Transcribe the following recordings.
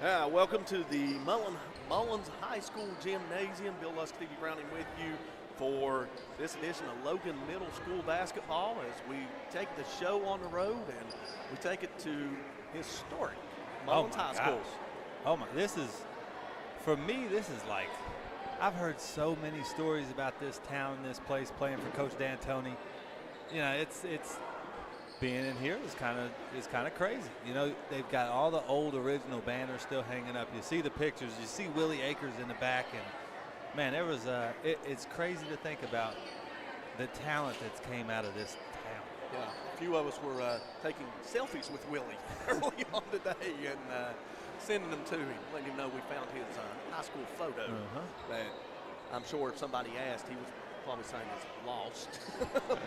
Welcome to the Mullens High School Gymnasium. Bill Lusk, Stevie Browning with you for this edition of Logan Middle School basketball as we take the show on the road and we take it to historic Mullens High School. Oh my, for me, this is like, I've heard so many stories about this town, this place, playing for Coach D'Antoni. You know, it's being in here is kind of crazy. You know, they've got all the old original banners still hanging up. You see the pictures. You see Willie Akers in the back, and man, there was it's crazy to think about the talent that's came out of this town. Yeah, a few of us were taking selfies with Willie early on today and sending them to him, letting him know we found his high school photo. That I'm sure if somebody asked, he was probably saying it's lost,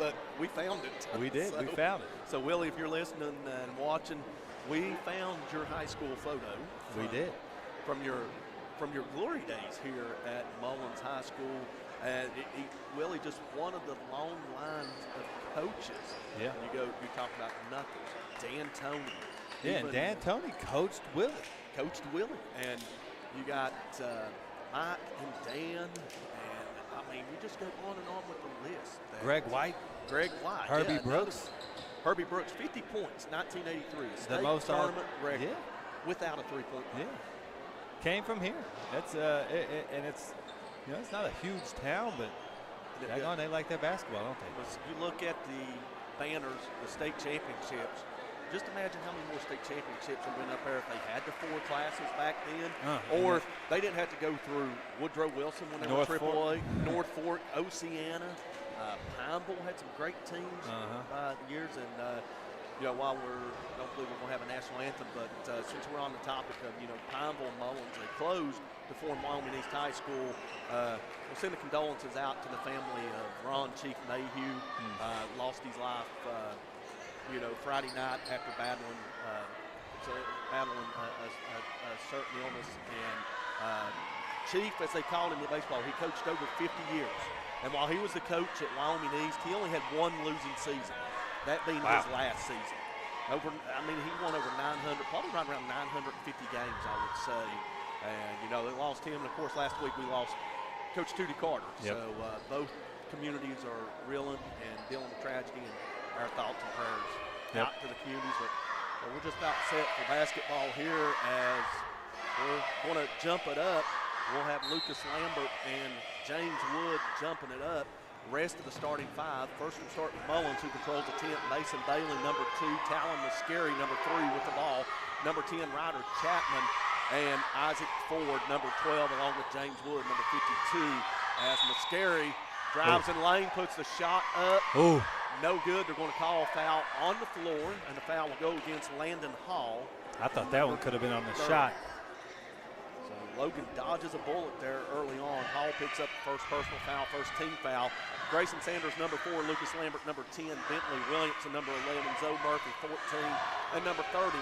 but we found it. We did. So, we found it. So, Willie, if you're listening and watching, we found your high school photo. We did. From your glory days here at Mullens High School. And Willie, just one of the long lines of coaches. Yeah. You talk about Knuckles, D'Antoni. Yeah, and D'Antoni coached Willie. And you got Mike and Dan. I mean, we just go on and on with the list. Greg White. Herbie Brooks. Herbie Brooks, 50 points, 1983. The most tournament record. Yeah. Without a three-point line. Yeah. Came from here. That's and it's, you know, it's not a huge town, but they like their basketball, don't they? You look at the banners, the state championships. Just imagine how many more state championships would have been up there if they had the four classes back then, or if they didn't have to go through Woodrow Wilson when they were AAA, North Fork, Oceana, Pineville had some great teams by the years. And you know, while I don't believe we're going to have a national anthem, but since we're on the topic of Pineville and Mullens, they closed to form Wyoming East High School. We'll send the condolences out to the family of Ron Chief Mayhew. Lost his life. Friday night after battling a certain illness. And Chief, as they called him in baseball, he coached over 50 years. And while he was the coach at Wyoming East, he only had one losing season, that being his last season. He won over 900, probably right around 950 games, I would say. And, they lost him. And, of course, last week we lost Coach Tootie Carter. Yep. So both communities are reeling and dealing with tragedy, and our thoughts and prayers out to the communities. But we're just about set for basketball here as we're going to jump it up. We'll have Lucas Lambert and James Wood jumping it up. Rest of the starting five. First we'll start with Mullens, who controls the 10th. Mason Bailey, number 2. Talon Mascari, number 3 with the ball. Number 10, Ryder Chapman. And Isaac Ford, number 12, along with James Wood, number 52. As Mascari drives in lane, puts the shot up. No good. They're going to call a foul on the floor, and the foul will go against Landon Hall. I thought that one could have been on the shot. So Logan dodges a bullet there early on. Hall picks up the first personal foul, first team foul. Grayson Sanders, number 4. Lucas Lambert, number 10. Bentley Williamson, number 11. Zoe Murphy, 14. And number 30,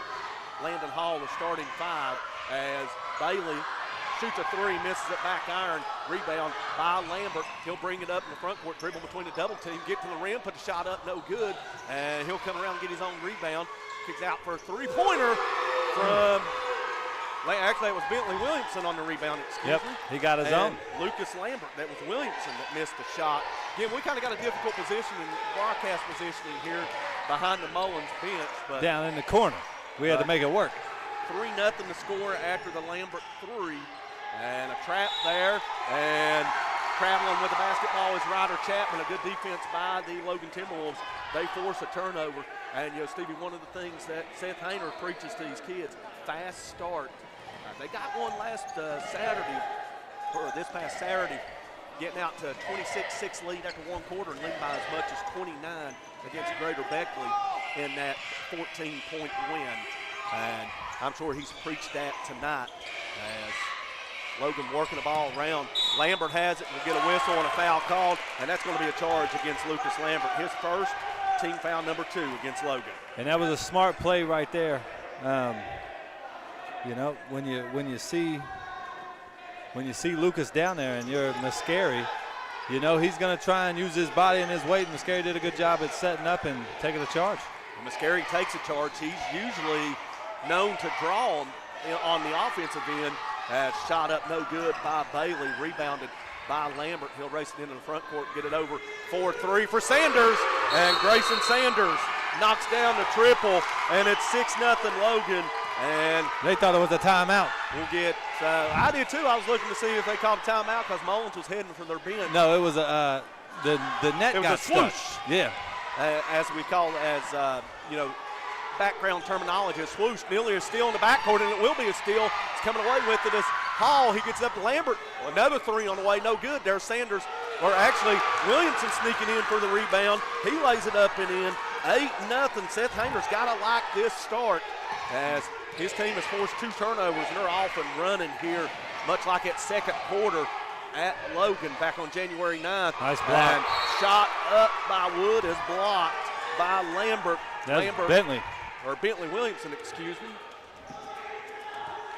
Landon Hall, the starting five, as Bailey shoots a three, misses it back iron. Rebound by Lambert. He'll bring it up in the front court, dribble between the double team, get to the rim, put the shot up, no good. And he'll come around and get his own rebound. Kicks out for a three-pointer from, actually that was Bentley Williamson on the rebound, excuse me. He got his own. Lucas Lambert, that was Williamson that missed the shot. Again, we kind of got a difficult position in broadcast positioning here behind the Mullens bench. But down in the corner. We had to make it work. 3-0 to score after the Lambert three. And a trap there, and traveling with the basketball is Ryder Chapman. A good defense by the Logan Timberwolves. They force a turnover. And, Stevie, one of the things that Seth Hayner preaches to his kids, fast start. They got one last Saturday, or this past Saturday, getting out to a 26-6 lead after one quarter and lead by as much as 29 against Greater Beckley in that 14-point win. And I'm sure he's preached that tonight as Logan working the ball around. Lambert has it. We'll get a whistle and a foul called, and that's going to be a charge against Lucas Lambert. His first, team foul number 2 against Logan. And that was a smart play right there. When you see Lucas down there and you're Mascari, he's going to try and use his body and his weight. And Mascari did a good job at setting up and taking the charge. Mascari takes a charge. He's usually known to draw on the offensive end. Shot up no good by Bailey, rebounded by Lambert. He'll race it into the front court, get it over 4-3 for Sanders, and Grayson Sanders knocks down the triple, and it's 6-0 Logan. And they thought it was a timeout. We'll get. I did too. I was looking to see if they called a timeout because Mullens was heading for their bench. No, it was the net it got was a swoosh. stuck. Yeah, as we call it, as background terminology, a swoosh. Nearly a steal in the backcourt, and it will be a steal. It's coming away with it as Hall. He gets up to Lambert. Another three on the way, no good. There's Sanders, or actually Williamson sneaking in for the rebound. He lays it up and in. 8-0. Seth Hanger's got to like this start as his team has forced 2 turnovers, and they're off and running here, much like at second quarter at Logan back on January 9th. Nice block. And shot up by Wood is blocked by Lambert. That's Lambert, Bentley Williamson, excuse me.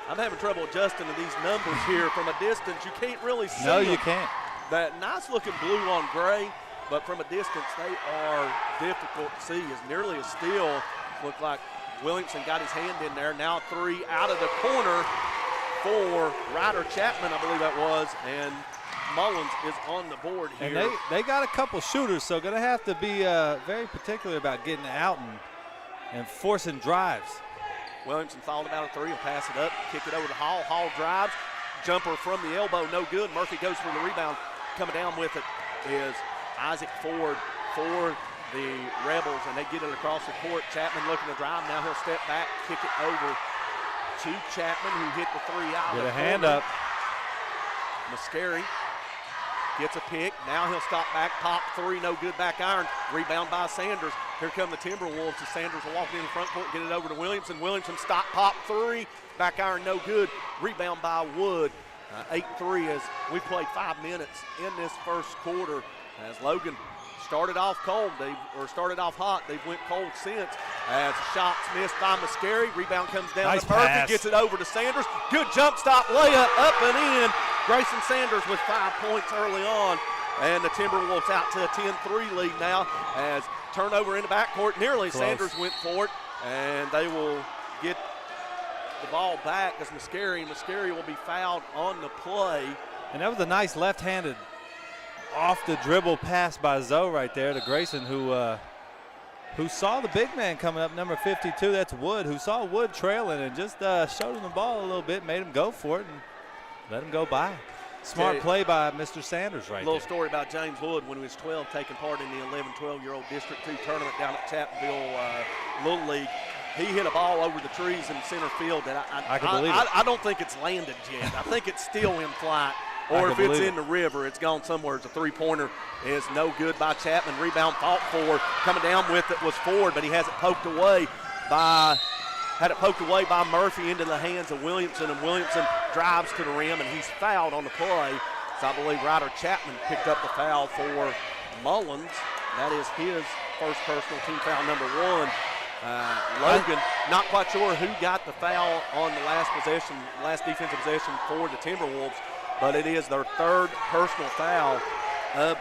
I'm having trouble adjusting to these numbers here from a distance. You can't really see No, them. you can't. That nice looking blue on gray, but from a distance they are difficult to see. As nearly a steal. Looked like Williamson got his hand in there. Now 3 out of the corner for Ryder Chapman, I believe that was, and Mullens is on the board here. And they got a couple shooters, so going to have to be very particular about getting out and forcing drives. Williamson fouled about a 3. He'll pass it up, kick it over to Hall. Hall drives, jumper from the elbow, no good. Murphy goes for the rebound. Coming down with it is Isaac Ford for the Rebels, and they get it across the court. Chapman looking to drive. Now he'll step back, kick it over to Chapman, who hit the 3 out. Get a hand up. Mascari gets a pick. Now he'll stop back, pop 3, no good, back iron. Rebound by Sanders. Here come the Timberwolves. So Sanders will walk in the front court, get it over to Williamson. Williamson stop, pop 3, back iron, no good. Rebound by Wood. 8-3 as we played 5 minutes in this first quarter. As Logan started off cold, started off hot. They've went cold since. As shots missed by Mascari. Rebound comes down nice to Murphy, pass. gets it over to Sanders. Good jump stop layup, up and in. Grayson Sanders with 5 points early on. And the Timberwolves out to a 10-3 lead now as turnover in the backcourt. Nearly Close. Sanders went for it, and they will get the ball back as Mascari will be fouled on the play. And that was a nice left-handed off the dribble pass by Zoe right there to Grayson, who saw the big man coming up, number 52. That's Wood, who saw Wood trailing and just showed him the ball a little bit, made him go for it, and let him go by. Smart play by Mr. Sanders right there. A little story about James Wood when he was 12, taking part in the 11-12-year-old District 2 tournament down at Chapmanville Little League. He hit a ball over the trees in center field that I can believe it. I don't think it's landed yet. I think it's still in flight. Or if it's in the river, it's gone somewhere. It's a three-pointer is no good by Chapman. Rebound fought for. Coming down with it was Ford, but he has it poked away by Murphy into the hands of Williamson, and Williamson drives to the rim, and he's fouled on the play. So I believe Ryder Chapman picked up the foul for Mullens. That is his first personal team foul, number 1. Logan, not quite sure who got the foul on the last defensive possession for the Timberwolves, but it is their third personal foul,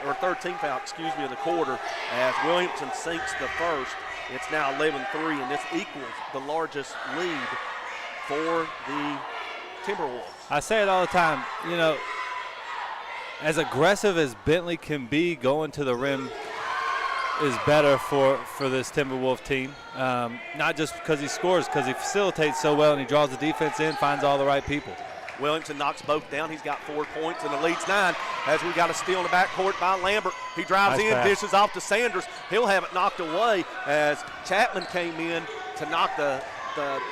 or third team foul, of the quarter, as Williamson sinks the first. It's now 11-3, and this equals the largest lead for the Timberwolves. I say it all the time, as aggressive as Bentley can be, going to the rim is better for this Timberwolf team. Not just because he scores, because he facilitates so well and he draws the defense in, finds all the right people. Williamson knocks both down. He's got 4 points and the lead's 9 as we got a steal in the backcourt by Lambert. He drives nice in, pass. dishes off to Sanders. He'll have it knocked away as Chapman came in to knock the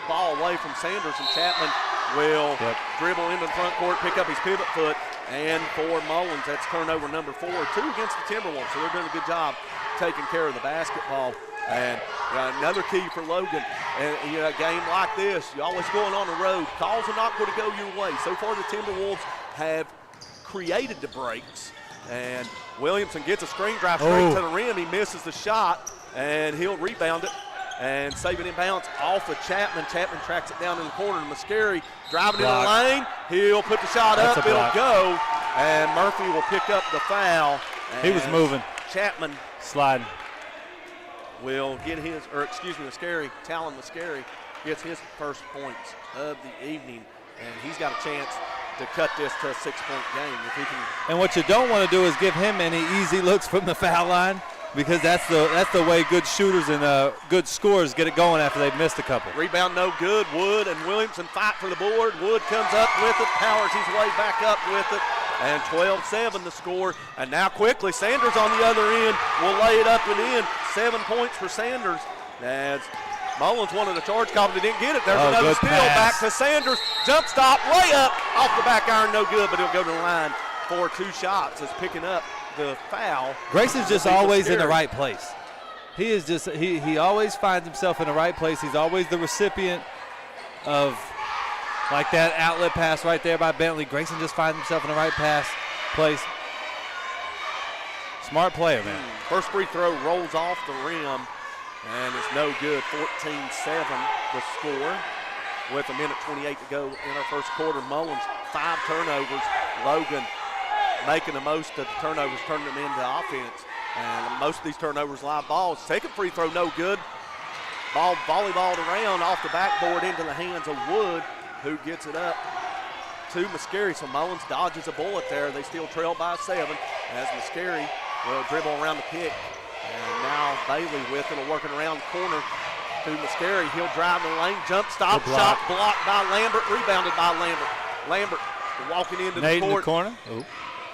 ball away from Sanders, and Chapman will dribble into the front court, pick up his pivot foot, and for Mullens, that's turnover number 4, 2 against the Timberwolves. So they're doing a good job taking care of the basketball. And another key for Logan, and a game like this, you're always going on the road. Calls are not going to go your way. So far, the Timberwolves have created the breaks, and Williamson gets a screen drive straight to the rim. He misses the shot, and he'll rebound it and save it in bounds off of Chapman. Chapman tracks it down in the corner to Mascari, driving in the lane. He'll put the shot up. It'll go, and Murphy will pick up the foul. He was moving. Chapman sliding. Will get Talon Mascari gets his first points of the evening, and he's got a chance to cut this to a 6-point game if he can. And what you don't want to do is give him any easy looks from the foul line, because that's the way good shooters and good scorers get it going after they've missed a couple. Rebound no good. Wood and Williamson fight for the board. Wood comes up with it, powers his way back up with it, and 12-7 the score. And now quickly Sanders on the other end will lay it up and in. 7 points for Sanders as Mullens wanted a charge call, but he didn't get it. There's another steal. Back to Sanders. Jump stop, layup off the back iron, no good, but he'll go to the line for 2 shots as picking up the foul. Grayson's just always in the right place. He is just he always finds himself in the right place. He's always the recipient of like that outlet pass right there by Bentley. Grayson just finds himself in the right place. Smart player, man. First free throw rolls off the rim, and it's no good. 14-7 the score with 1:28 to go in our first quarter. Mullens 5 turnovers. Logan making the most of the turnovers, turning them into offense. And most of these turnovers live balls. Second free throw, no good. Ball volleyballed around off the backboard into the hands of Wood, who gets it up to Muscari. So Mullens dodges a bullet there. They still trail by 7 as Muscari will dribble around the pick. And now Bailey with it, working around the corner to Muscari. He'll drive the lane, jump stop, shot blocked by Lambert, rebounded by Lambert. Lambert walking into the court. In the corner. Ooh.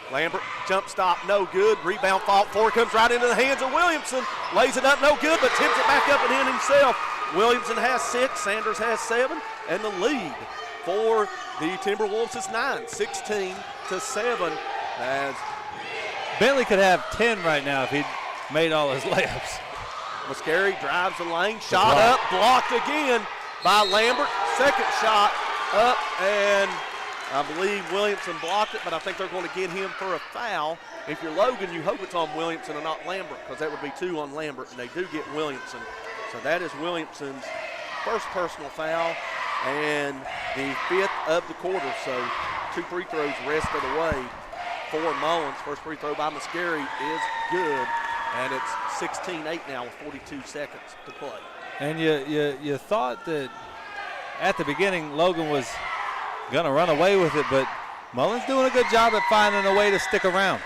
Lambert, jump stop, no good. Rebound fought for, comes right into the hands of Williamson. Lays it up, no good, but tips it back up and in himself. Williamson has 6, Sanders has 7, and the lead for the Timberwolves is 9, 16-7. As Bentley could have 10 right now if he'd made all his layups. Muscari drives the lane, shot up, blocked again by Lambert. Second shot up, and I believe Williamson blocked it, but I think they're going to get him for a foul. If you're Logan, you hope it's on Williamson and not Lambert, because that would be 2 on Lambert, and they do get Williamson. So that is Williamson's first personal foul and the 5th of the quarter. So 2 free throws rest of the way for Mullens. First free throw by Muscari is good, and it's 16-8 now with 42 seconds to play. And you thought that at the beginning Logan was going to run away with it, but Mullens doing a good job at finding a way to stick around.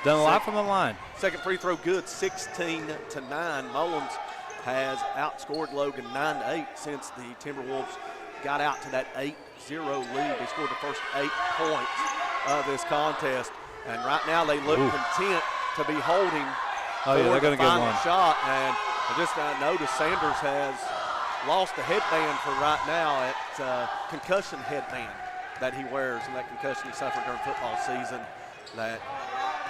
Done a lot from the line. Second free throw good, 16-9. Mullens has outscored Logan 9-8 since the Timberwolves got out to that 8-0 lead. They scored the first 8 points of this contest, and right now they look content to be holding they're going to get one shot. And I just noticed Sanders has lost the headband for right now. At concussion headband that he wears, and that concussion he suffered during football season that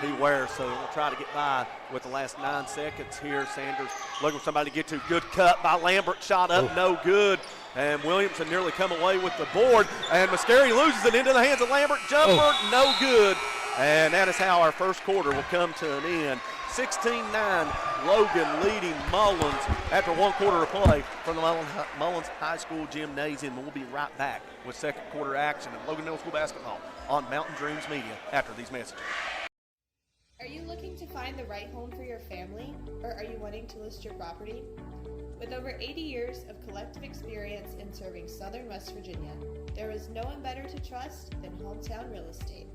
he wears. So we'll try to get by with the last 9 seconds here. Sanders looking for somebody to get to. Good cut by Lambert, shot up, no good. And Williamson nearly come away with the board, and Muscari loses it into the hands of Lambert. Jumper, no good. And that is how our first quarter will come to an end. 16-9, Logan leading Mullens after 1 quarter of play from the Mullens High School Gymnasium. We'll be right back with second quarter action at Logan Middle School basketball on Mountain Dreams Media after these messages. Are you looking to find the right home for your family, or are you wanting to list your property? With over 80 years of collective experience in serving Southern West Virginia, there is no one better to trust than Hometown Real Estate.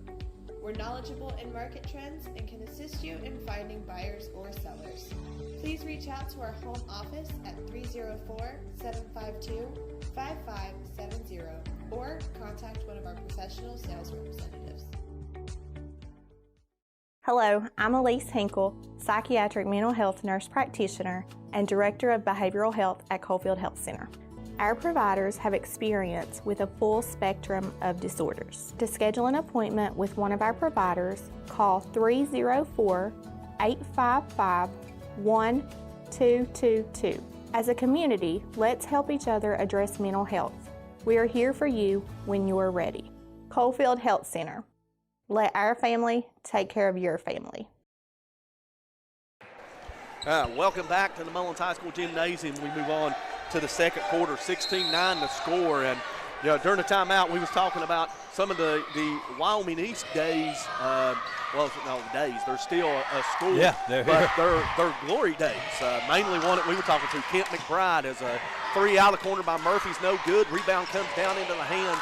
We're knowledgeable in market trends and can assist you in finding buyers or sellers. Please reach out to our home office at 304-752-5570 or contact one of our professional sales representatives. Hello, I'm Elise Hinkle, psychiatric mental health nurse practitioner and director of behavioral health at Coalfield Health Center. Our providers have experience with a full spectrum of disorders. To schedule an appointment with one of our providers, call 304-855-1222. As a community, let's help each other address mental health. We are here for you when you are ready. Coalfield Health Center. Let our family take care of your family. Welcome back to the Mullens High School Gymnasium. We move on to the second quarter, 16-9 the score, and Yeah, during the timeout, we was talking about some of the Wyoming East days. Days. They're still a school. Yeah, they're but here. they're glory days. Mainly one that we were talking to, Kent McBride, as a three out of the corner by Murphy's no good. Rebound comes down into the hands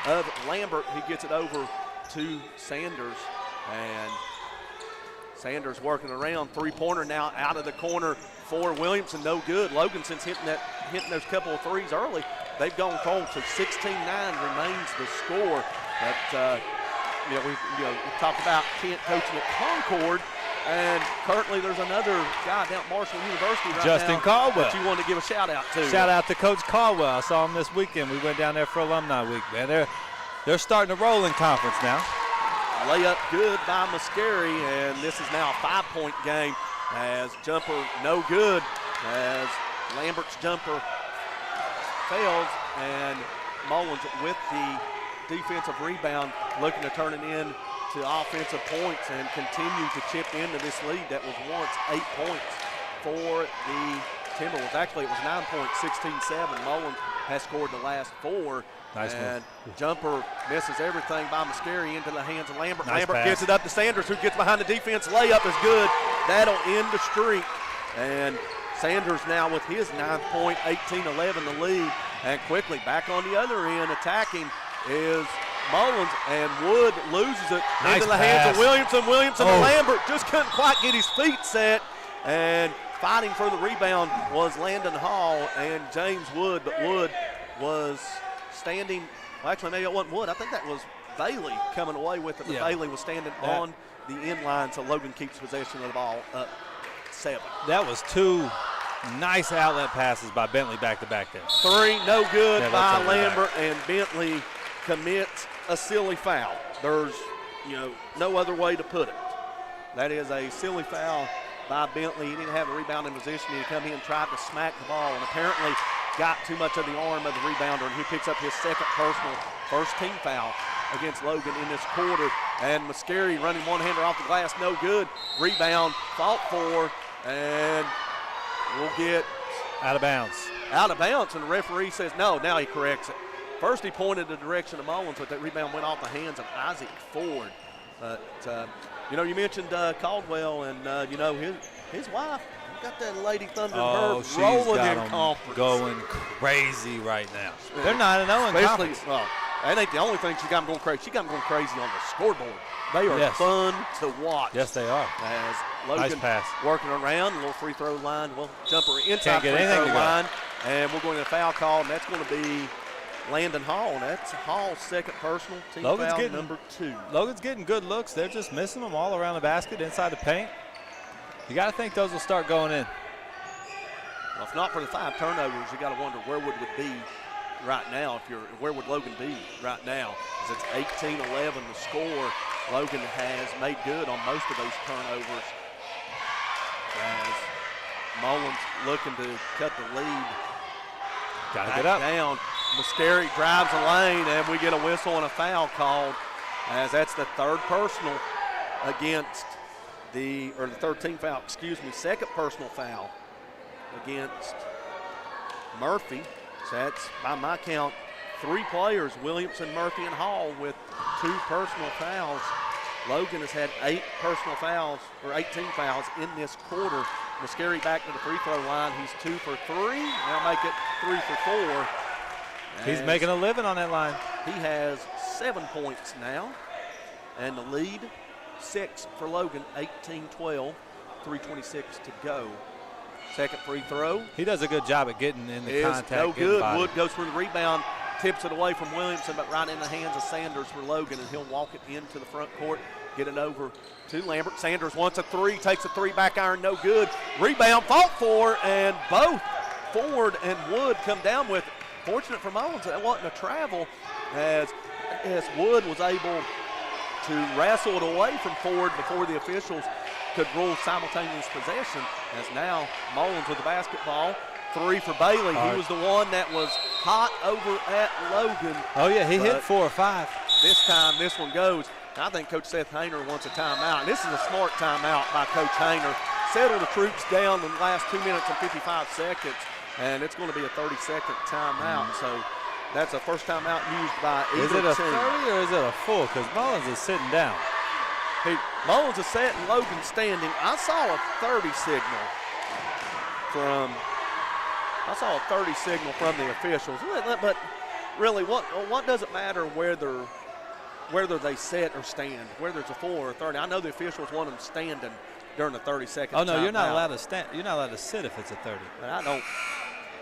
of Lambert. He gets it over to Sanders, and Sanders working around. Three-pointer now out of the corner for Williamson, no good. Logan, since hitting those couple of threes early, they've gone cold, so 16-9 remains the score. But we talked about Kent coaching at Concord, and currently there's another guy down at Marshall University right Justin now Caldwell. that you wanted to give a shout-out to. Shout out to Coach Caldwell. I saw him this weekend. We went down there for Alumni Week. Man, they're starting to roll in conference now. Layup good by Muscari, and this is now a 5-point game as jumper no good as Lambert's jumper fails, and Mullens with the defensive rebound looking to turn it in to offensive points and continue to chip into this lead that was once 8 points for the Timberwolves. Actually, it was 9 points, 16-7. Mullens has scored the last 4. Nice and move. Jumper misses everything by Muscari into the hands of Lambert. Nice Lambert pass. gets it up to Sanders, who gets behind the defense. Layup is good. That'll end the streak. And Sanders now with his 9th point, 18-11 the lead. And quickly back on the other end attacking is Mullens, and Wood loses it Nice into the hands of pass. Williamson. Williamson to Lambert, just couldn't quite get his feet set. And fighting for the rebound was Landon Hall and James Wood, but Wood was standing. Well, actually, maybe it wasn't Wood. I think that was Bailey coming away with it, but Yeah. Bailey was standing on the end line, so Logan keeps possession of the ball up 7. That was 2 nice outlet passes by Bentley back-to-back there. 3, no good Yeah, by that's over Lambert, and Bentley commits a silly foul. There's, no other way to put it. That is a silly foul by Bentley. He didn't have the rebound in position. He come in and tried to smack the ball, and apparently got too much of the arm of the rebounder, and he picks up his second personal first team foul against Logan in this quarter. And Muscari running one-hander off the glass, no good. Rebound fought for, and we'll get Out of bounds. out of bounds, and the referee says no. Now he corrects it. First he pointed the direction of Mullens, but that rebound went off the hands of Isaac Ford. But, you mentioned Caldwell, and, his wife got that Lady Thunder and she's her rolling got in 'em conference. going crazy right now. They're 9-0 in Especially, conference. well, that ain't the only thing she got them going crazy. She got them going crazy on the scoreboard. They are fun to watch. Yes, they are. As Logan Nice pass. working around, a little free throw line. Well, jumper inside Can't get free anything throw to go. line. And we're going to foul call, and that's going to be Landon Hall. And that's Hall's second personal, team Logan's foul getting- number 2. Logan's getting good looks. They're just missing them all around the basket, inside the paint. You got to think those will start going in. Well, if not for the 5 turnovers, you got to wonder where would be right now. Where would Logan be right now? Because it's 18-11 the score. Logan has made good on most of those turnovers. As Mullens looking to cut the lead. Got to Back get up. down. Muscari drives the lane, and we get a whistle and a foul called, as that's the third personal against or the third team foul, second personal foul against Murphy. So that's, by my count, 3 players, Williamson, Murphy, and Hall, with 2 personal fouls. Logan has had 8 personal fouls, or 18 fouls in this quarter. Muscari back to the free throw line. He's 2 for 3. Now make it 3 for 4. He's making a living on that line. He has 7 points now, and the lead 6 for Logan, 18-12, 3:26 to go. Second free throw He does a good job at getting in the is contact. no getting good. body. Wood goes for the rebound, tips it away from Williamson, but right in the hands of Sanders for Logan, and he'll walk it into the front court, get it over to Lambert. Sanders wants a 3, takes a 3, back iron, no good. Rebound fought for, and both Ford and Wood come down with it. Fortunate for Mullens, that wasn't a travel, as Wood was able to wrestle it away from Ford before the officials could rule simultaneous possession, as now Mullens with the basketball. 3 for Bailey. He was the one that was hot over at Logan. Oh, yeah, he hit 4 or 5. This time, this one goes. I think Coach Seth Hayner wants a timeout. This is a smart timeout by Coach Hayner. Settle the troops down in the last 2 minutes and 55 seconds, and it's going to be a 30-second timeout. So That's a first timeout used by either Is it a team. 30 or is it a full? Because Mullens is sitting down. Mullens is set and Logan standing. I saw a 30 signal from the officials. But really, what does it matter whether they sit or stand, whether it's a full or a 30? I know the officials want them standing during the 30-second. Oh no, you're not timeout. allowed to stand. You're not allowed to sit if it's a 30. But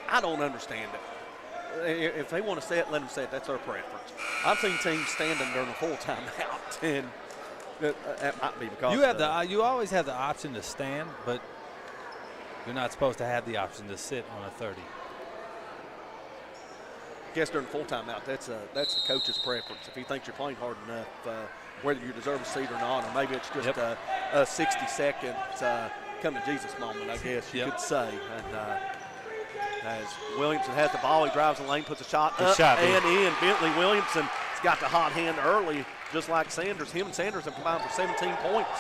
I don't understand it. If they want to sit, let them sit. That's their preference. I've seen teams standing during a full timeout, and that might be because you always have the option to stand, but you're not supposed to have the option to sit on a 30. I guess during full timeout, that's the coach's preference. If he thinks you're playing hard enough, whether you deserve a seat or not, or maybe it's just a 60-second come to Jesus moment, I guess you could say. And as Williamson has the ball, he drives the lane, puts a shot up and in. Bentley Williamson's got the hot hand early, just like Sanders. Him and Sanders have combined for 17 points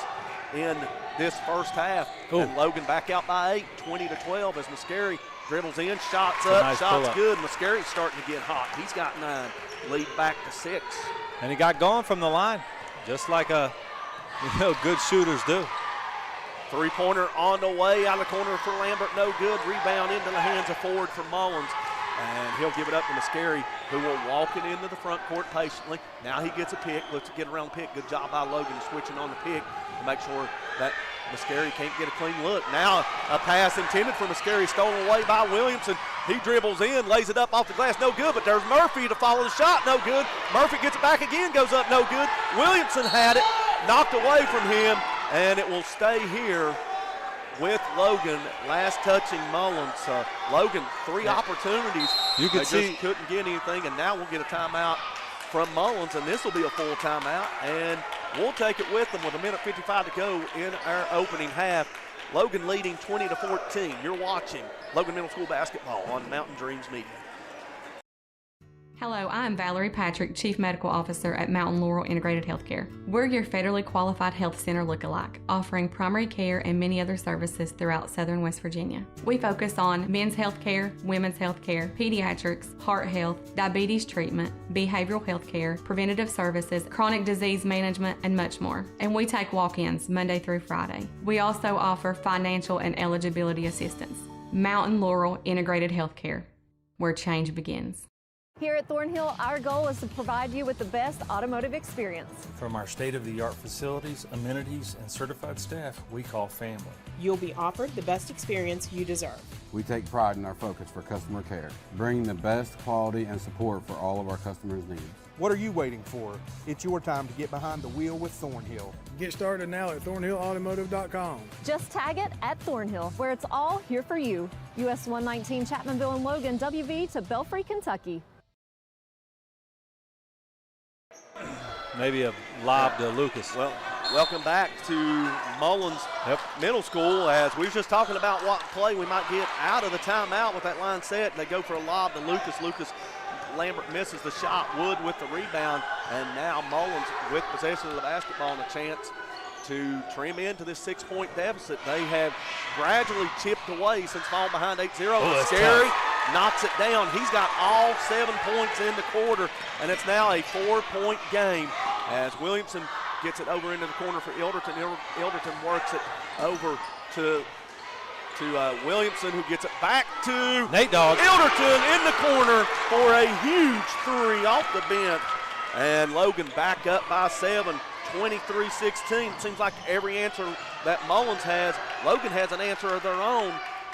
in this first half. Ooh. And Logan back out by 8, 20-12 as Muscari dribbles in, shots up, nice shots good. Muscari's starting to get hot. He's got 9, lead back to 6. And he got going from the line, just like good shooters do. Three-pointer on the way, out of the corner for Lambert, no good. Rebound into the hands of Ford for Mullens. And he'll give it up to Muscari, who will walk it into the front court patiently. Now he gets a pick, looks to get around the pick. Good job by Logan switching on the pick to make sure that Muscari can't get a clean look. Now a pass intended for Muscari, stolen away by Williamson. He dribbles in, lays it up off the glass, no good, but there's Murphy to follow the shot, no good. Murphy gets it back again, goes up, no good. Williamson had it, knocked away from him, and it will stay here with Logan, last touching Mullens. Logan, 3 opportunities. You can see just couldn't get anything, and now we'll get a timeout from Mullens, and this will be a full timeout, and we'll take it with them with 1:55 to go in our opening half. Logan leading 20-14. You're watching Logan Middle School basketball on Mountain Dreams Media. Hello, I'm Valerie Patrick, Chief Medical Officer at Mountain Laurel Integrated Healthcare. We're your federally qualified health center lookalike, offering primary care and many other services throughout southern West Virginia. We focus on men's health care, women's health care, pediatrics, heart health, diabetes treatment, behavioral health care, preventative services, chronic disease management, and much more. And we take walk-ins Monday through Friday. We also offer financial and eligibility assistance. Mountain Laurel Integrated Healthcare, where change begins. Here at Thornhill, our goal is to provide you with the best automotive experience. From our state-of-the-art facilities, amenities, and certified staff, we call family. You'll be offered the best experience you deserve. We take pride in our focus for customer care, bringing the best quality and support for all of our customers' needs. What are you waiting for? It's your time to get behind the wheel with Thornhill. Get started now at thornhillautomotive.com. Just tag it at Thornhill, where it's all here for you. US 119 Chapmanville and Logan, WV to Belfry, Kentucky. Maybe a lob to Lucas. Well, welcome back to Mullens Middle School. As we were just talking about what play we might get out of the timeout with that line set. They go for a lob to Lucas. Lambert misses the shot. Wood with the rebound. And now Mullens with possession of the basketball and a chance to trim into this 6-point deficit. They have gradually chipped away since falling behind 8-0. Scary. Knocks it down. He's got all 7 points in the quarter, and it's now a 4-point game as Williamson gets it over into the corner for Ilderton. Ilderton works it over to Williamson, who gets it back to Nate Dogg. Ilderton in the corner for a huge 3 off the bench. And Logan back up by 7, 23-16. Seems like every answer that Mullens has, Logan has an answer of their own.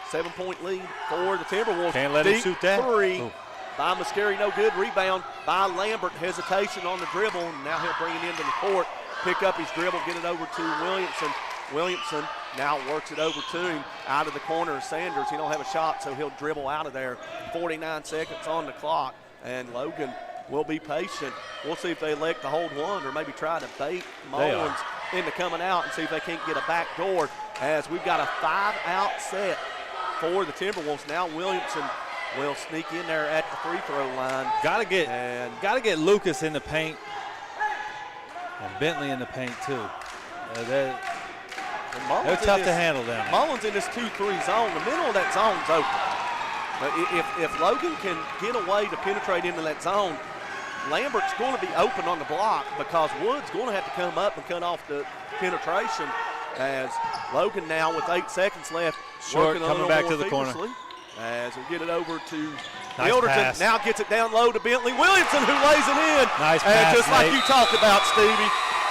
7-point lead for the Timberwolves. Can't let him shoot that. 3 by Muscari, no good. Rebound by Lambert. Hesitation on the dribble. Now he'll bring it into the court. Pick up his dribble, get it over to Williamson. Williamson now works it over to him out of the corner. Sanders, he don't have a shot, so he'll dribble out of there. 49 seconds on the clock, and Logan will be patient. We'll see if they elect to hold one or maybe try to bait Mullens into coming out and see if they can't get a back door, as we've got a 5-out set for the Timberwolves. Now Williamson will sneak in there at the free throw line. Gotta get Lucas in the paint and Bentley in the paint too. They're tough to handle down there. Mullens in this 2-3 zone. The middle of that zone's open. If Logan can get away to penetrate into that zone, Lambert's going to be open on the block because Wood's going to have to come up and cut off the penetration as Logan now with 8 seconds left. Short, coming back to the corner. As we get it over to Nice Wilderton, pass. now gets it down low to Bentley Williamson, who lays it in. Nice and pass, just like Nate. you talked about, Stevie,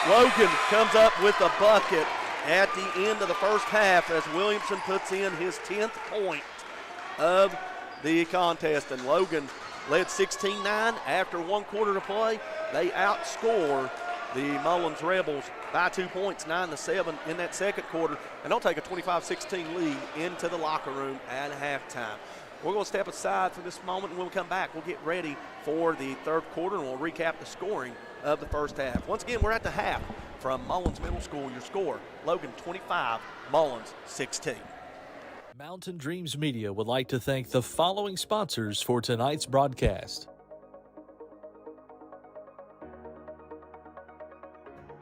Logan comes up with a bucket at the end of the first half as Williamson puts in his 10th point of the contest. And Logan led 16-9 after 1 quarter to play. They outscore the Mullens Rebels by 2 points, 9-7 in that second quarter, and they'll take a 25-16 lead into the locker room at halftime. We're going to step aside for this moment, and when we come back, we'll get ready for the third quarter, and we'll recap the scoring of the first half. Once again, we're at the half from Mullens Middle School. Your score, Logan 25, Mullens 16. Mountain Dreams Media would like to thank the following sponsors for tonight's broadcast.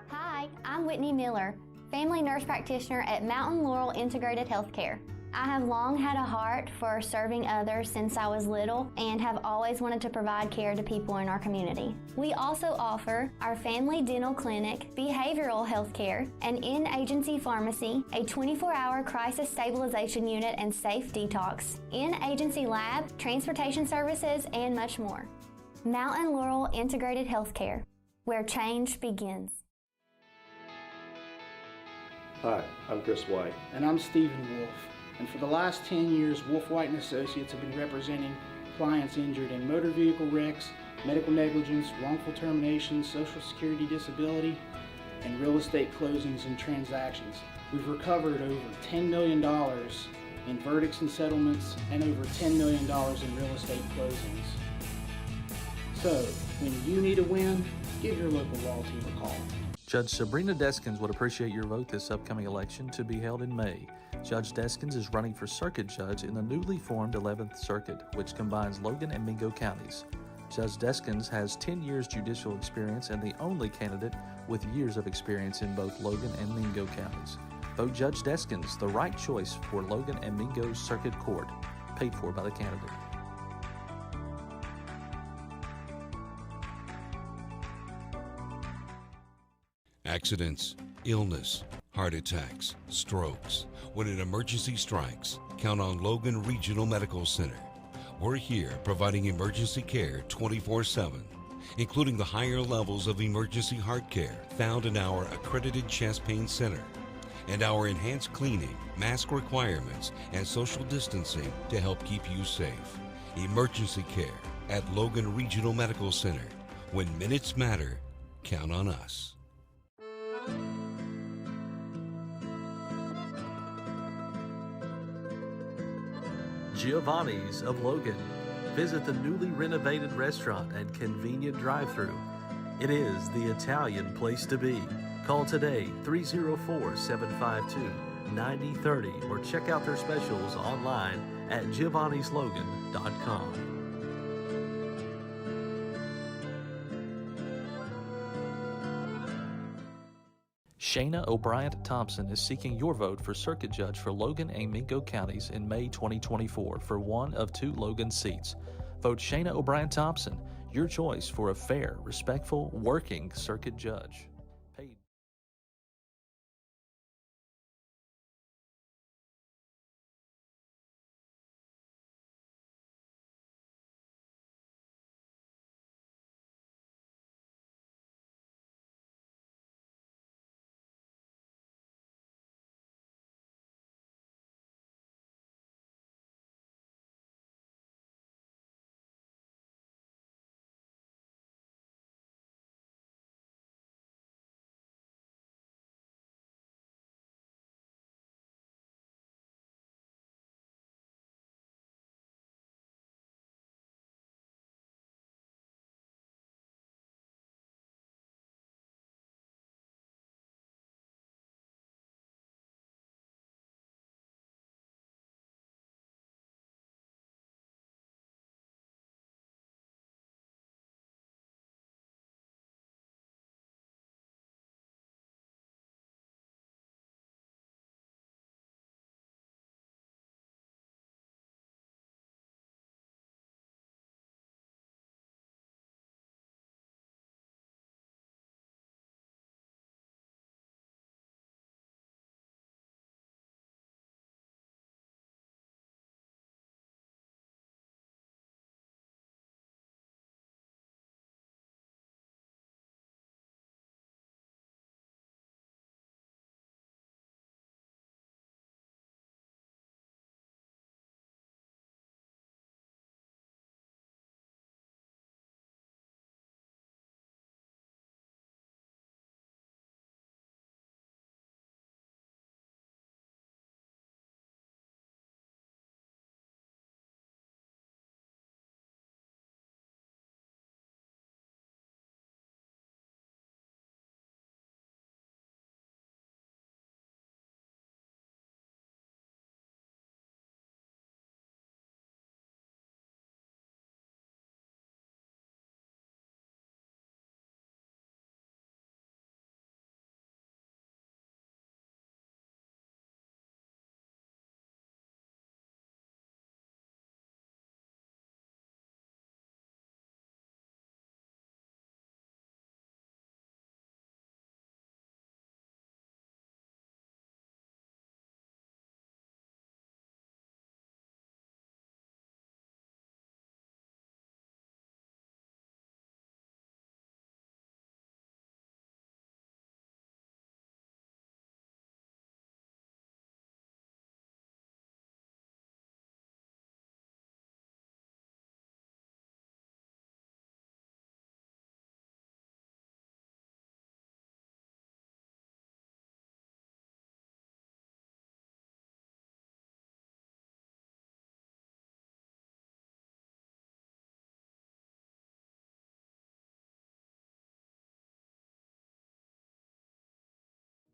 Hi, I'm Whitney Miller, family nurse practitioner at Mountain Laurel Integrated Healthcare. I have long had a heart for serving others since I was little and have always wanted to provide care to people in our community. We also offer our family dental clinic, behavioral health care, an in-agency pharmacy, a 24-hour crisis stabilization unit and safe detox, in-agency lab, transportation services, and much more. Mountain Laurel Integrated Healthcare, where change begins. Hi, I'm Chris White. And I'm Stephen Wolf. And for the last 10 years, Wolf White & Associates have been representing clients injured in motor vehicle wrecks, medical negligence, wrongful termination, Social Security disability, and real estate closings and transactions. We've recovered over $10 million in verdicts and settlements and over $10 million in real estate closings. So, when you need a win, give your local law team a call. Judge Sabrina Deskins would appreciate your vote this upcoming election to be held in May. Judge Deskins is running for circuit judge in the newly formed 11th Circuit, which combines Logan and Mingo counties. Judge Deskins has 10 years judicial experience and the only candidate with years of experience in both Logan and Mingo counties. Vote Judge Deskins, the right choice for Logan and Mingo Circuit Court, paid for by the candidate. Accidents, illness, heart attacks, strokes. When an emergency strikes, count on Logan Regional Medical Center. We're here providing emergency care 24/7, including the higher levels of emergency heart care found in our accredited chest pain center, and our enhanced cleaning, mask requirements, and social distancing to help keep you safe. Emergency care at Logan Regional Medical Center. When minutes matter, count on us. Giovanni's of Logan. Visit the newly renovated restaurant and convenient drive-thru. It is the Italian place to be. Call today 304-752-9030 or check out their specials online at giovannislogan.com. Shayna O'Brien Thompson is seeking your vote for circuit judge for Logan and Mingo counties in May 2024 for one of 2 Logan seats. Vote Shayna O'Brien Thompson, your choice for a fair, respectful, working circuit judge.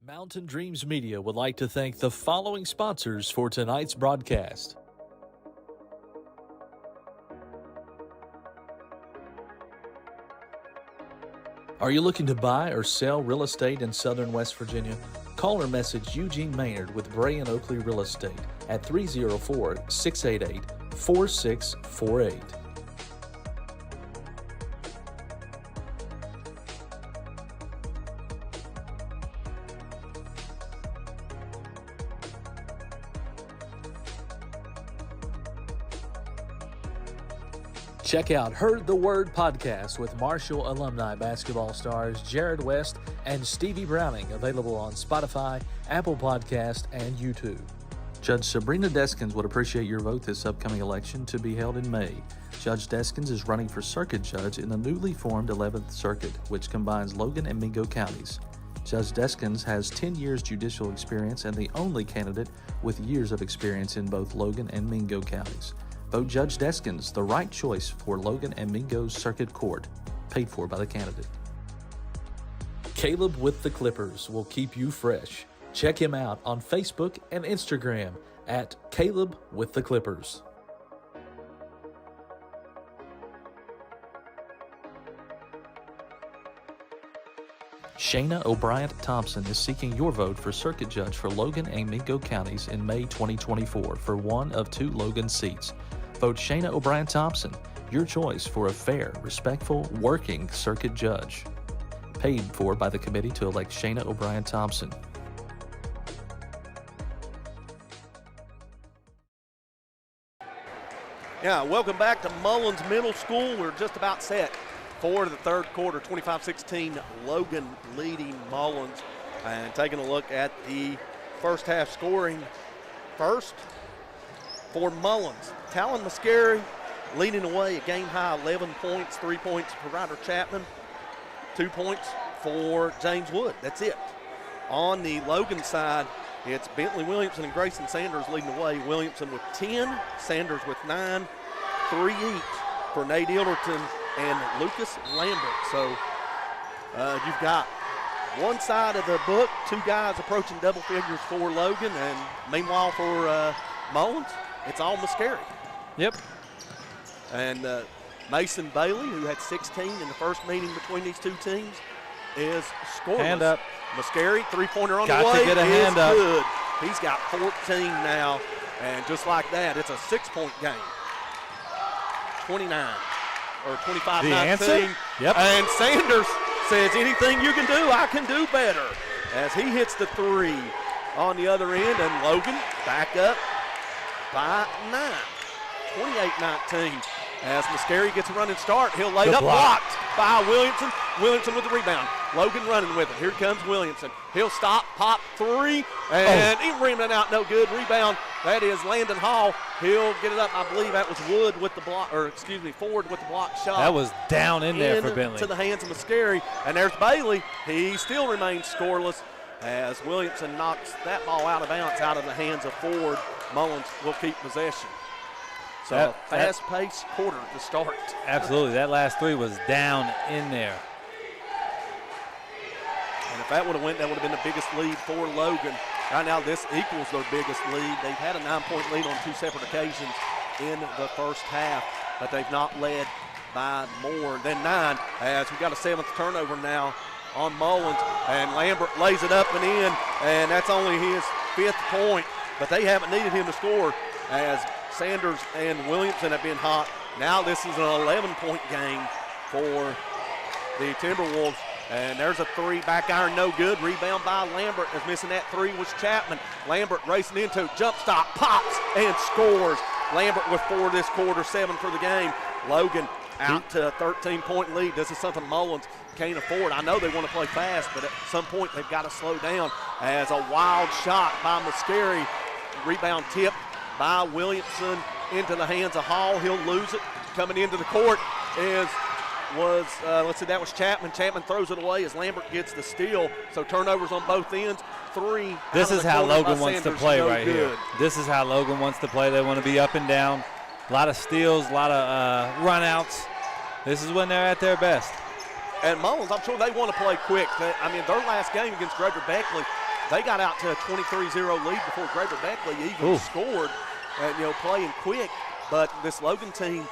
Mountain Dreams Media would like to thank the following sponsors for tonight's broadcast. Are you looking to buy or sell real estate in southern West Virginia? Call or message Eugene Maynard with Bray & Oakley Real Estate at 304-688-4648. Check out Heard the Word podcast with Marshall alumni basketball stars Jared West and Stevie Browning, available on Spotify, Apple Podcast, and YouTube. Judge Sabrina Deskins would appreciate your vote this upcoming election to be held in May. Judge Deskins is running for circuit judge in the newly formed 11th Circuit, which combines Logan and Mingo counties. Judge Deskins has 10 years judicial experience and the only candidate with years of experience in both Logan and Mingo counties. Vote Judge Deskins, the right choice for Logan and Mingo's Circuit Court, paid for by the candidate. Caleb with the Clippers will keep you fresh. Check him out on Facebook and Instagram at Caleb with the Clippers. Shayna O'Brien Thompson is seeking your vote for circuit judge for Logan and Mingo counties in May 2024 for one of 2 Logan seats. Vote Shayna O'Brien Thompson, your choice for a fair, respectful, working circuit judge. Paid for by the committee to elect Shayna O'Brien Thompson. Yeah, welcome back to Mullens Middle School. We're just about set for the third quarter, 25-16, Logan leading Mullens. And taking a look at the first half scoring first for Mullens. Talon Mascari leading away, a game-high 11 points, 3 points for Ryder Chapman, 2 points for James Wood. That's it. On the Logan side, it's Bentley Williamson and Grayson Sanders leading away. Williamson with 10, Sanders with 9, 3 each for Nate Ilderton and Lucas Lambert. So you've got one side of the book, 2 guys approaching double figures for Logan, and meanwhile for Mullens, it's all Mascari. Yep. And Mason Bailey, who had 16 in the first meeting between these 2 teams, is scoreless. Hand up. Mascari, 3-pointer on Got the way. to get a hand up. Good. He's got 14 now, and just like that, it's a 6-point game. 29 or 25-19. The answer? Yep. And Sanders says, anything you can do, I can do better, as he hits the 3 on the other end, and Logan back up by 9. 28-19. As Mascari gets a running start, he'll lay it up, blocked by Williamson. Williamson with the rebound. Logan running with it. Here comes Williamson. He'll stop, pop 3, and he rimmed out, no good. Rebound, that is Landon Hall. He'll get it up. I believe that was Wood with the block, or excuse me, Ford with the block shot. That was down in there for Bentley. To the hands of Mascari, and there's Bailey. He still remains scoreless as Williamson knocks that ball out of bounds out of the hands of Ford. Mullens will keep possession. So fast-paced quarter to start. Absolutely. That last 3 was down in there. And if that would have went, that would have been the biggest lead for Logan. Right now, this equals their biggest lead. They've had a 9-point lead on 2 separate occasions in the first half, but they've not led by more than 9, as we've got a 7th turnover now on Mullens, and Lambert lays it up and in, and that's only his 5th point, but they haven't needed him to score, as Sanders and Williamson have been hot. Now this is an 11-point game for the Timberwolves. And there's a 3, back iron, no good. Rebound by Lambert, as missing that 3 was Chapman. Lambert racing into, jump stop, pops, and scores. Lambert with 4 this quarter, 7 for the game. Logan out to a 13-point lead. This is something Mullens can't afford. I know they want to play fast, but at some point they've got to slow down, as a wild shot by Mascari. Rebound tipped by Williamson into the hands of Hall. He'll lose it. Coming into the court that was Chapman. Chapman throws it away as Lambert gets the steal. So turnovers on both ends. 3. This is how Logan wants to play right here. This is how Logan wants to play. They want to be up and down. A lot of steals, a lot of run-outs. This is when they're at their best. And Mullens, I'm sure they want to play quick. I mean, their last game against Gregor Beckley, they got out to a 23-0 lead before Greater Beckley even scored, playing quick. But this Logan team,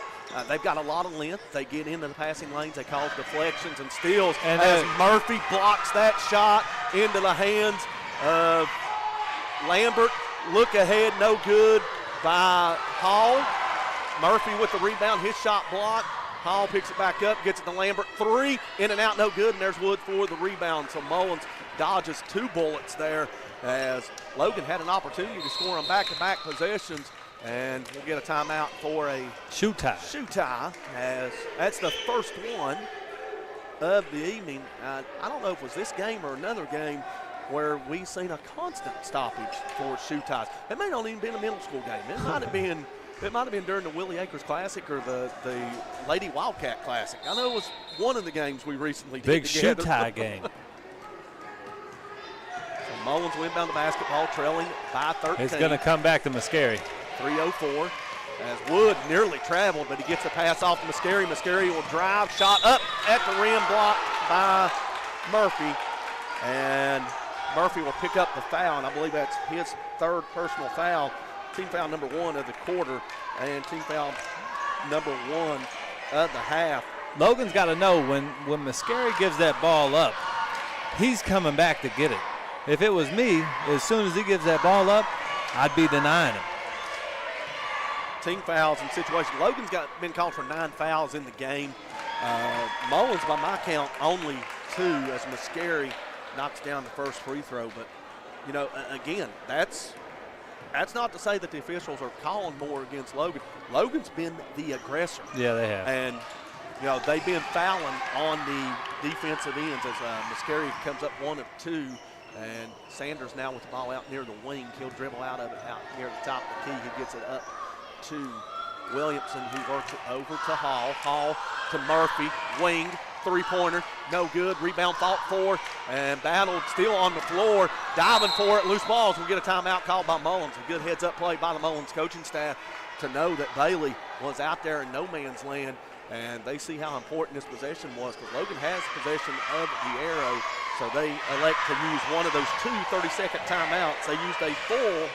they've got a lot of length. They get into the passing lanes. They cause deflections and steals. And as Murphy blocks that shot into the hands of Lambert. Look ahead, no good by Hall. Murphy with the rebound, his shot blocked. Hall picks it back up, gets it to Lambert. 3, in and out, no good, and there's Wood for the rebound. So Mullens dodges 2 bullets there as Logan had an opportunity to score on back-to-back possessions. And we'll get a timeout for a shoe tie. As that's the first one of the evening. I don't know if it was this game or another game where we've seen a constant stoppage for shoe ties. It may not even been a middle school game. It might have been during the Willie Acres Classic or the Lady Wildcat Classic. I know it was one of the games we recently did Big together. shoe tie game. So Mullens will inbound the basketball, trailing by 13. It's going to come back to Muscari. 3:04 as Wood nearly traveled, but he gets the pass off to Muscari. Muscari will drive, shot up at the rim, blocked by Murphy. And Murphy will pick up the foul, and I believe that's his 3rd personal foul. Team foul number 1 of the quarter and team foul number 1 of the half. Logan's got to know when Muscari gives that ball up, he's coming back to get it. If it was me, as soon as he gives that ball up, I'd be denying him. Team fouls in situation. Logan's been called for 9 fouls in the game. Mullens, by my count, only 2 as Muscari knocks down the first free throw. But, again, that's not to say that the officials are calling more against Logan. Logan's been the aggressor. Yeah, they have. And, they've been fouling on the defensive ends as Muscari comes up 1 of 2. And Sanders now with the ball out near the wing. He'll dribble out of it, out near the top of the key. He gets it up to Williamson, who works it over to Hall. Hall to Murphy, winged, 3-pointer, no good. Rebound fought for and battled, still on the floor, diving for it. Loose balls. We'll get a timeout called by Mullens. A good heads-up play by the Mullens coaching staff to know that Bailey was out there in no man's land, and they see how important this possession was because Logan has possession of the arrow, so they elect to use one of those 2 30-second timeouts. They used a full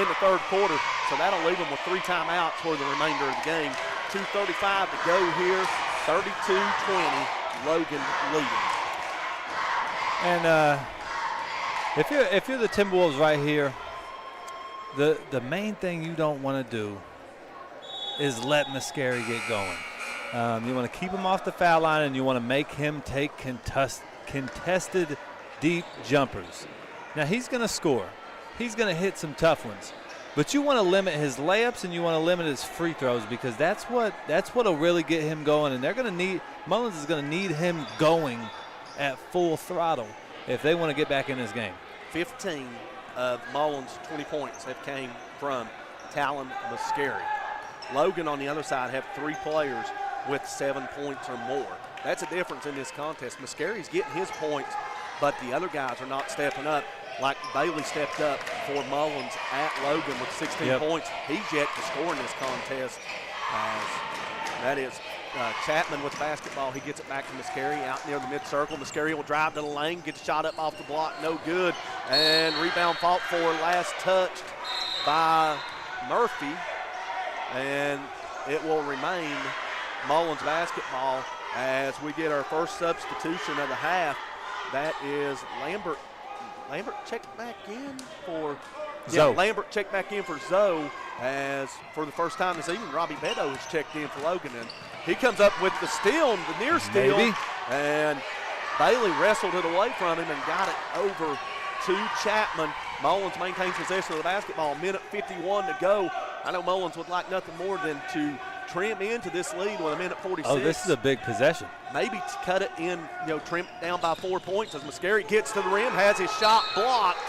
in the 3rd quarter, so that'll leave them with 3 timeouts for the remainder of the game. 2:35 to go here, 32-20, Logan leading. And if you're the Timberwolves right here, the main thing you don't want to do is let Muscari get going. You want to keep him off the foul line, and you want to make him take contested deep jumpers. Now he's going to score. He's going to hit some tough ones. But you want to limit his layups and you want to limit his free throws because that's what'll really get him going. And Mullens is going to need him going at full throttle if they want to get back in this game. 15 of Mullens' 20 points have came from Talon Muscari. Logan on the other side have 3 players with 7 points or more. That's a difference in this contest. Muscari's getting his points, but the other guys are not stepping up. Like Bailey stepped up for Mullens at Logan with 16 points. He's yet to score in this contest. That is Chapman with the basketball. He gets it back to Muscari out near the mid-circle. Muscari will drive to the lane, get the shot up off the block, no good. And rebound fought for, last touch by Murphy. And it will remain Mullens basketball as we get our first substitution of the half. That is Lambert. Lambert checked back in for Zoe. Lambert checked back in for Zoe as for the first time this evening, Robbie Beto has checked in for Logan. And he comes up with the steal, the near steal. Maybe. And Bailey wrestled it away from him and got it over to Chapman. Mullens maintains possession of the basketball. 1:51 to go. I know Mullens would like nothing more than to trim into this lead with 1:46. Oh, this is a big possession. Maybe to cut it in, trim down by 4 points as Muscari gets to the rim, has his shot blocked,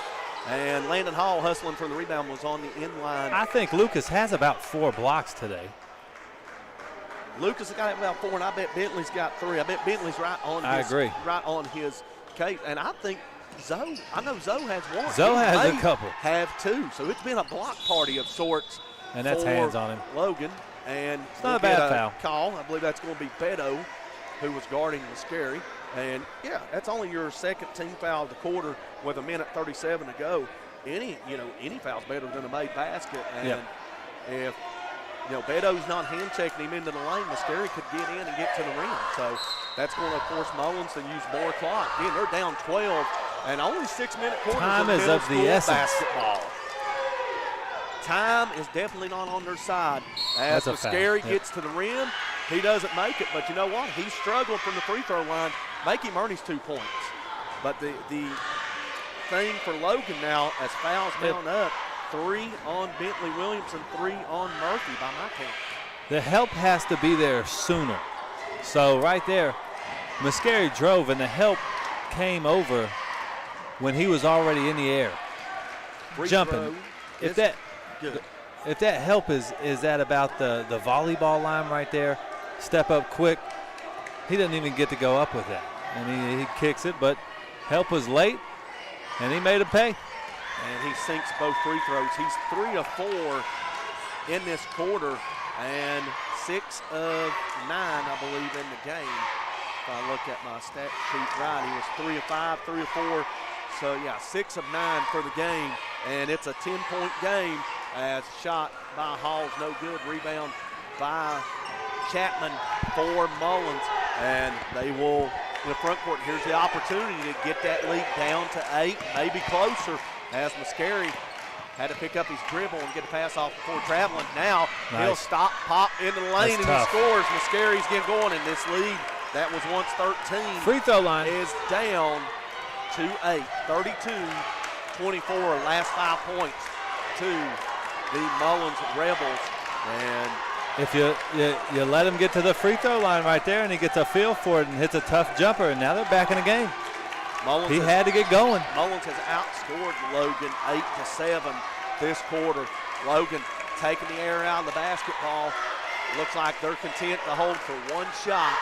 and Landon Hall hustling for the rebound was on the inline. I think Lucas has about 4 blocks today. Lucas has got about 4, and I bet Bentley's got 3. I bet Bentley's right on his case, and I think Zoe has 1. Zoe has a couple. Have 2, so it's been a block party of sorts. And that's hands on him. Logan. And it's not a bad foul. Call. I believe that's going to be Beto, who was guarding Muscari. And, yeah, that's only your second team foul of the quarter with 1:37 to go. Any foul's better than a made basket. And if, Beto's not hand-checking him into the lane, Muscari could get in and get to the rim. So that's going to force Mullens to use more clock. Again, they're down 12, and only 6-minute quarters Time in is middle of the school essence. basketball. Time is definitely not on their side. As Muscari gets to the rim, he doesn't make it. But you know what? He's struggling from the free throw line. Make him earn his 2 points. But the thing for Logan now, as fouls mount up, 3 on Bentley Williams and 3 on Murphy by my count. The help has to be there sooner. So right there, Muscari drove, and the help came over when he was already in the air, jumping. If that help is at about the volleyball line right there, step up quick, he doesn't even get to go up with that. And he kicks it, but help was late, and he made him pay. And he sinks both free throws. He's 3 of 4 in this quarter and 6 of 9, I believe, in the game. If I look at my stat sheet right, he was 3 of 5, 3 of 4. So, yeah, 6 of 9 for the game. And it's a 10-point game as shot by Hall's no good. Rebound by Chapman for Mullens. And they will, in the front court, here's the opportunity to get that lead down to 8, maybe closer, as Muscari had to pick up his dribble and get a pass off before traveling. Now he'll stop, pop into the lane, and he scores. Muscari's getting going, and this lead that was once 13 free throw line is down to 8. 32-24, last 5 points to the Mullens Rebels. And if you let him get to the free throw line right there, and he gets a feel for it and hits a tough jumper, and now they're back in the game. He had to get going. Mullens has outscored Logan 8-7 this quarter. Logan taking the air out of the basketball. Looks like they're content to hold for one shot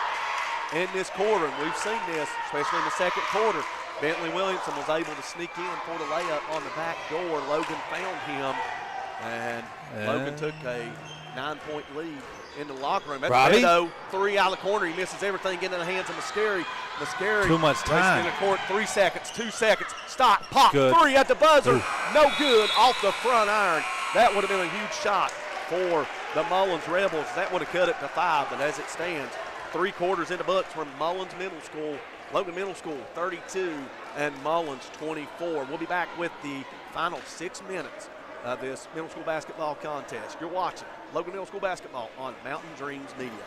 in this quarter, and we've seen this, especially in the second quarter. Bentley Williamson was able to sneak in for the layup on the back door. Logan found him, and Logan took a 9-point lead in the locker room. That's Beto, 3 out of the corner. He misses everything into the hands of Muscari. Muscari too much time. In the court, 3 seconds, 2 seconds. Stop, pop, good. 3 at the buzzer. No good, off the front iron. That would have been a huge shot for the Mullens Rebels. That would have cut it to 5, but as it stands, 3 quarters in the books from Mullens Middle School. Logan Middle School 32 and Mullens 24. We'll be back with the final 6 minutes of this middle school basketball contest. You're watching Logan Middle School Basketball on Mountain Dreams Media.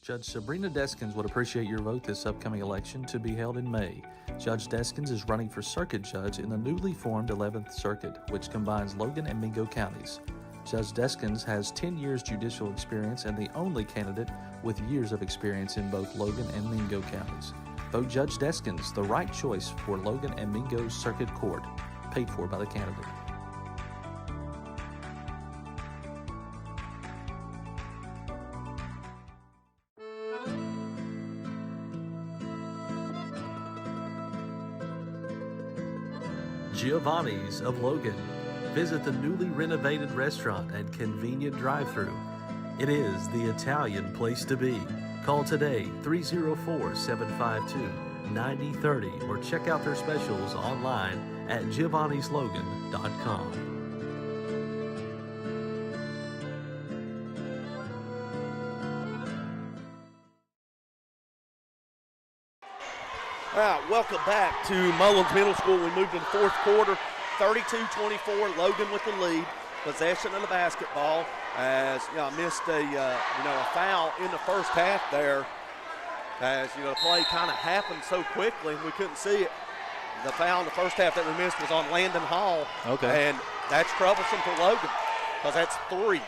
Judge Sabrina Deskins would appreciate your vote this upcoming election to be held in May. Judge Deskins is running for circuit judge in the newly formed 11th Circuit, which combines Logan and Mingo counties. Judge Deskins has 10 years judicial experience and the only candidate with years of experience in both Logan and Mingo counties. Vote Judge Deskins, the right choice for Logan and Mingo's Circuit Court, paid for by the candidate. Giovanni's of Logan. Visit the newly renovated restaurant and convenient drive-thru. It is the Italian place to be. Call today 304-752-9030 or check out their specials online at giovannislogan.com. All right, welcome back to Mullens Middle School. We moved to the fourth quarter, 32-24, Logan with the lead. Possession of the basketball as missed a foul in the first half there. As the play kind of happened so quickly and we couldn't see it. The foul in the first half that we missed was on Landon Hall. Okay. And that's troublesome for Logan because that's 3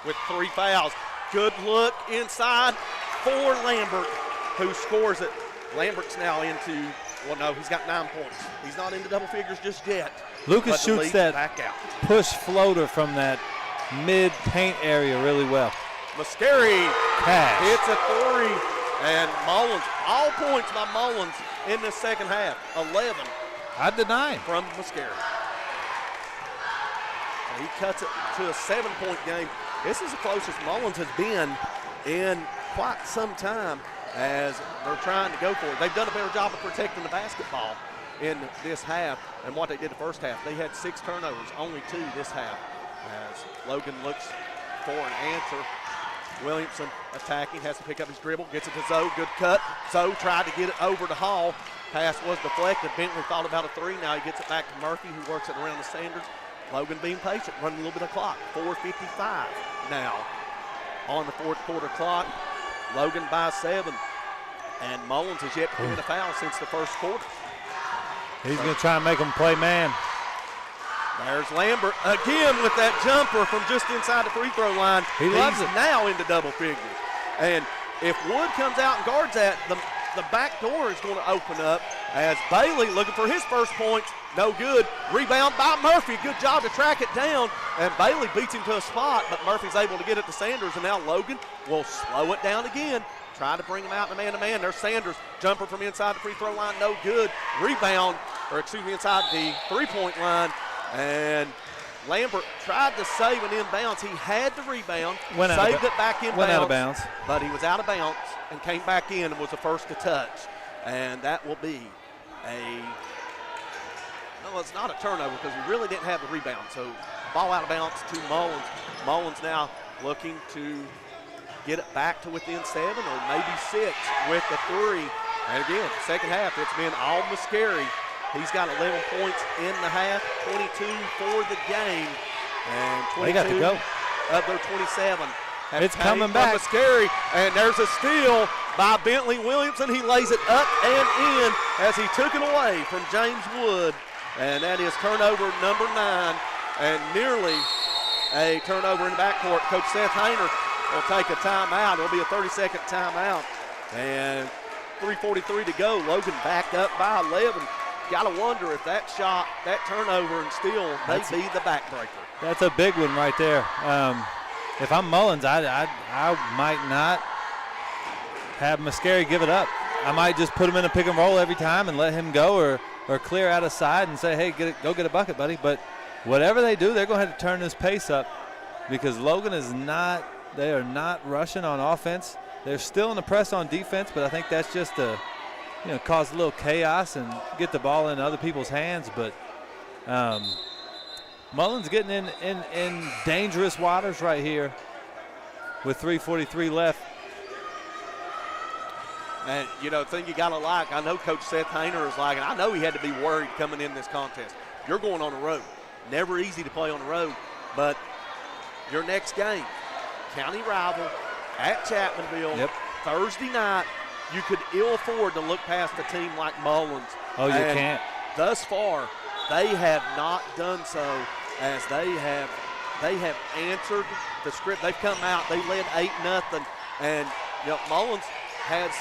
with 3 fouls. Good look inside for Lambert, who scores it. Lambert's now into, he's got 9 points. He's not into double figures just yet. Lucas shoots that push floater from that mid-paint area really well. Muscari hits a 3, and Mullens, all points by Mullens in the second half, 11. I deny from Muscari. He cuts it to a 7-point game. This is the closest Mullens has been in quite some time. as they're trying to go for it. They've done a better job of protecting the basketball in this half than what they did the first half. They had 6 turnovers, only 2 this half. As Logan looks for an answer. Williamson attacking, has to pick up his dribble, gets it to Zoe, good cut. Zoe tried to get it over to Hall. Pass was deflected. Bentley thought about a 3. Now he gets it back to Murphy, who works it around the Sanders. Logan being patient, running a little bit of clock. 4:55 now on the fourth quarter clock. Logan by 7. And Mullens has yet to commit a foul since the first quarter. He's going to try and make them play man. There's Lambert again with that jumper from just inside the free throw line. He loves it. Now into double figures. And if Wood comes out and guards that, the back door is going to open up as Bailey looking for his first points. No good. Rebound by Murphy. Good job to track it down. And Bailey beats him to a spot, but Murphy's able to get it to Sanders. And now Logan will slow it down again. Try to bring him out in a man-to-man. There's Sanders. Jumper from inside the free throw line. No good. Rebound, inside the three-point line. And Lambert tried to save an inbounds. He had the rebound, saved it back inbounds. Went out of bounds. But he was out of bounds and came back in and was the first to touch. And that will be it's not a turnover because he really didn't have the rebound. So ball out of bounds to Mullens. Mullens now looking to get it back to within 7 or maybe 6 with the 3. And again, second half, it's been all Muscari. He's got 11 points in the half, 22 for the game, and 22 they got to go. Of their 27. It's coming back. Muscari, and there's a steal by Bentley Williamson. He lays it up and in as he took it away from James Wood, and that is turnover number 9, and nearly a turnover in the backcourt. Coach Seth Hayner will take a timeout. It'll be a 30-second timeout, and 3:43 to go. Logan back up by 11. Got to wonder if that shot, that turnover and steal may be the backbreaker. That's a big one right there. If I'm Mullens, I might not have Muscari give it up. I might just put him in a pick and roll every time and let him go or clear out of side and say, hey, go get a bucket, buddy. But whatever they do, they're going to have to turn this pace up because Logan they are not rushing on offense. They're still in the press on defense, but I think that's just cause a little chaos and get the ball in other people's hands. But Mullens getting in dangerous waters right here with 3:43 left. And, the thing you got to like, I know Coach Seth Hayner is like, and I know he had to be worried coming in this contest. You're going on the road. Never easy to play on the road, but your next game, county rival at Chapmanville, Thursday night, you could ill afford to look past a team like Mullens. Oh, you can't. Thus far, they have not done so as they have answered the script. They've come out, they led 8-0, and Mullens has,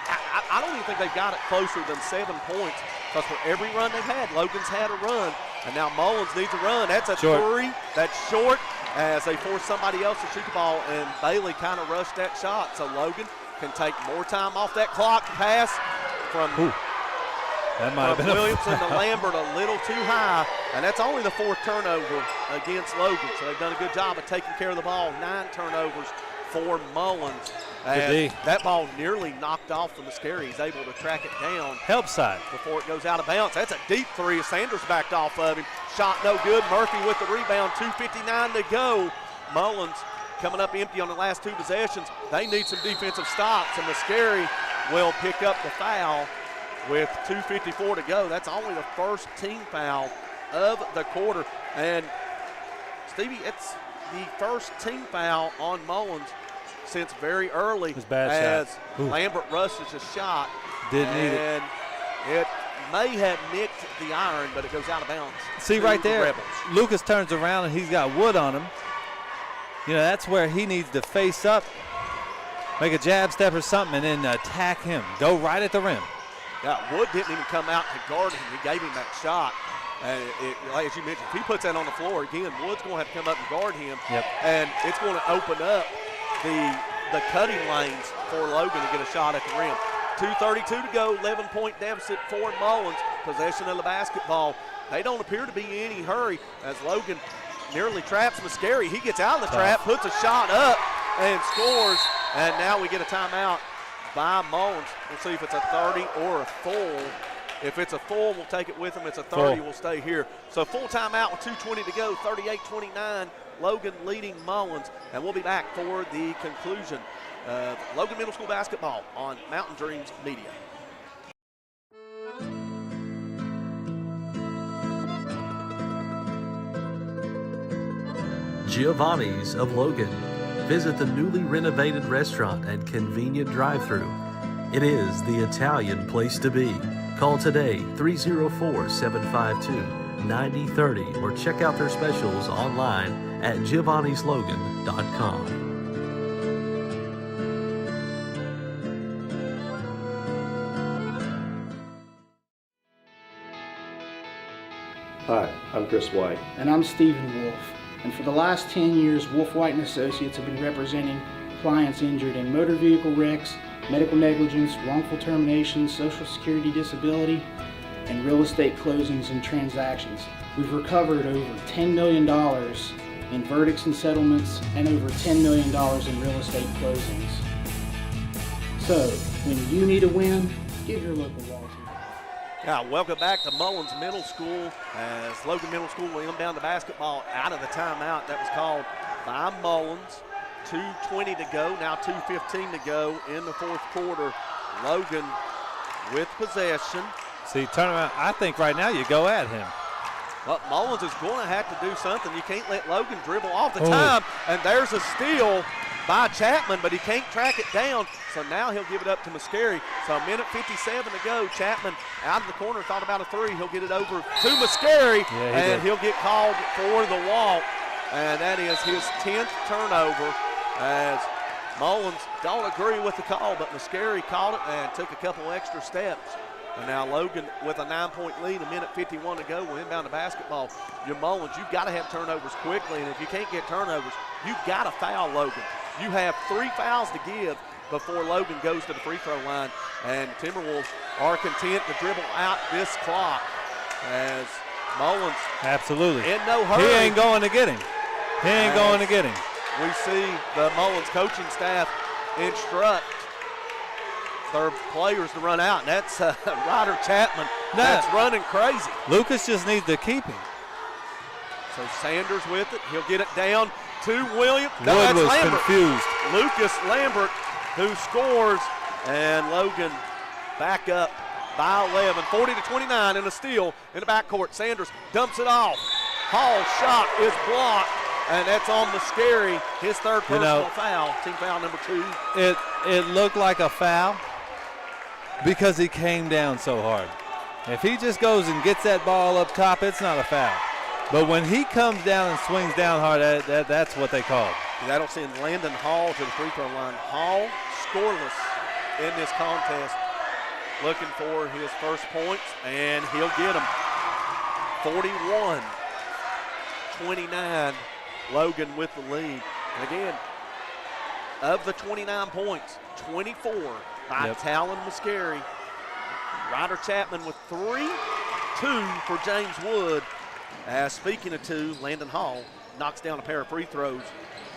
I don't even think they've got it closer than 7 points because for every run they've had, Logan's had a run, and now Mullens needs a run. That's a three. That's short as they force somebody else to shoot the ball, and Bailey kind of rushed that shot. So Logan can take more time off that clock. Pass from Williamson to Lambert a little too high, and that's only the 4th turnover against Logan. So they've done a good job of taking care of the ball. 9 turnovers for Mullens. And that ball nearly knocked off from Muscari. He's able to track it down. Help side. Before it goes out of bounds. That's a deep 3. Sanders backed off of him. Shot no good. Murphy with the rebound. 2:59 to go. Mullens coming up empty on the last 2 possessions. They need some defensive stops, and Muscari will pick up the foul with 2:54 to go. That's only the first team foul of the quarter. And, Stevie, it's the first team foul on Mullens since very early. It's a bad as shot. Lambert rushes a shot. Didn't need it. And it may have nicked the iron, but it goes out of bounds. See right there, Lucas turns around and he's got Wood on him. That's where he needs to face up, make a jab step or something, and then attack him. Go right at the rim. Yeah, Wood didn't even come out to guard him. He gave him that shot. And like as you mentioned, if he puts that on the floor again, Wood's going to have to come up and guard him. Yep. And it's going to open up the cutting lanes for Logan to get a shot at the rim. 2:32 to go, 11-point deficit for Mullens. Possession of the basketball. They don't appear to be in any hurry as Logan nearly traps Muscari. He gets out of the trap, puts a shot up, and scores. And now we get a timeout by Mullens. We'll see if it's a 30 or a full. If it's a full, we'll take it with them. It's a 30, we'll stay here. So full timeout with 2:20 to go, 38-29. Logan leading Mullens. And we'll be back for the conclusion of Logan Middle School basketball on Mountain Dreams Media. Giovanni's of Logan. Visit the newly renovated restaurant and convenient drive-thru. It is the Italian place to be. Call today 304-752-9030 or check out their specials online at giovannislogan.com. Hi, I'm Chris White. And I'm Stephen Wolf. And for the last 10 years, Wolf White & Associates have been representing clients injured in motor vehicle wrecks, medical negligence, wrongful termination, social security disability, and real estate closings and transactions. We've recovered over $10 million in verdicts and settlements and over $10 million in real estate closings. So, when you need a win, give your local Walter. Yeah, welcome back to Mullens Middle School as Logan Middle School will inbound the basketball out of the timeout that was called by Mullens. 2:20 to go, now 2:15 to go in the fourth quarter. Logan with possession. See, tournament, I think right now you go at him. Well, Mullens is going to have to do something. You can't let Logan dribble all the time. And there's a steal by Chapman, but he can't track it down. So now he'll give it up to Muscari. So a minute 57 to go. Chapman out of the corner, thought about a three. He'll get it over to Muscari, and he'll get called for the walk. And that is his 10th turnover as Mullens don't agree with the call, but Muscari called it and took a couple extra steps. And now Logan with a 9-point lead, a minute 51 to go, will inbound the basketball. Your Mullens, you've got to have turnovers quickly, and if you can't get turnovers, you've got to foul Logan. You have 3 fouls to give before Logan goes to the free throw line, and Timberwolves are content to dribble out this clock as Mullens absolutely in no hurry. He ain't going to get him. He ain't going to get him. We see the Mullens coaching staff instruct their players to run out, and that's Ryder Chapman that's running crazy. Lucas just needs to keep him. So Sanders with it. He'll get it down to Williams. No, that's was Lambert. Confused. Lucas Lambert who scores, and Logan back up by 11, 40-29 in a steal in the backcourt. Sanders dumps it off. Hall's shot is blocked, and that's on Muscari, his third personal foul, team foul number 2. It looked like a foul because he came down so hard. If he just goes and gets that ball up top, it's not a foul. But when he comes down and swings down hard, that's what they call it. That'll send Landon Hall to the free throw line. Hall scoreless in this contest, looking for his first points, and he'll get them. 41-29, Logan with the lead. And again, of the 29 points, 24 by Talon Muscari. Ryder Chapman with 3, 2 for James Wood. Speaking of 2, Landon Hall knocks down a pair of free throws,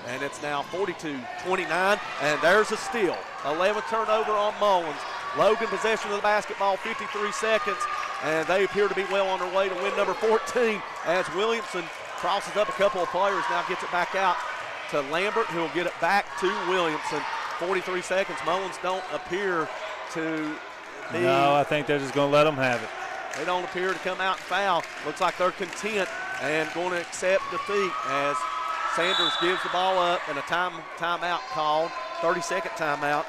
and it's now 42-29, and there's a steal. 11th turnover on Mullens. Logan possession of the basketball, 53 seconds, and they appear to be well on their way to win number 14 as Williamson crosses up a couple of players, now gets it back out to Lambert, who will get it back to Williamson. 43 seconds. Mullens don't appear to be. No, I think they're just going to let them have it. They don't appear to come out and foul. Looks like they're content and going to accept defeat as Sanders gives the ball up and a timeout called, 30-second timeout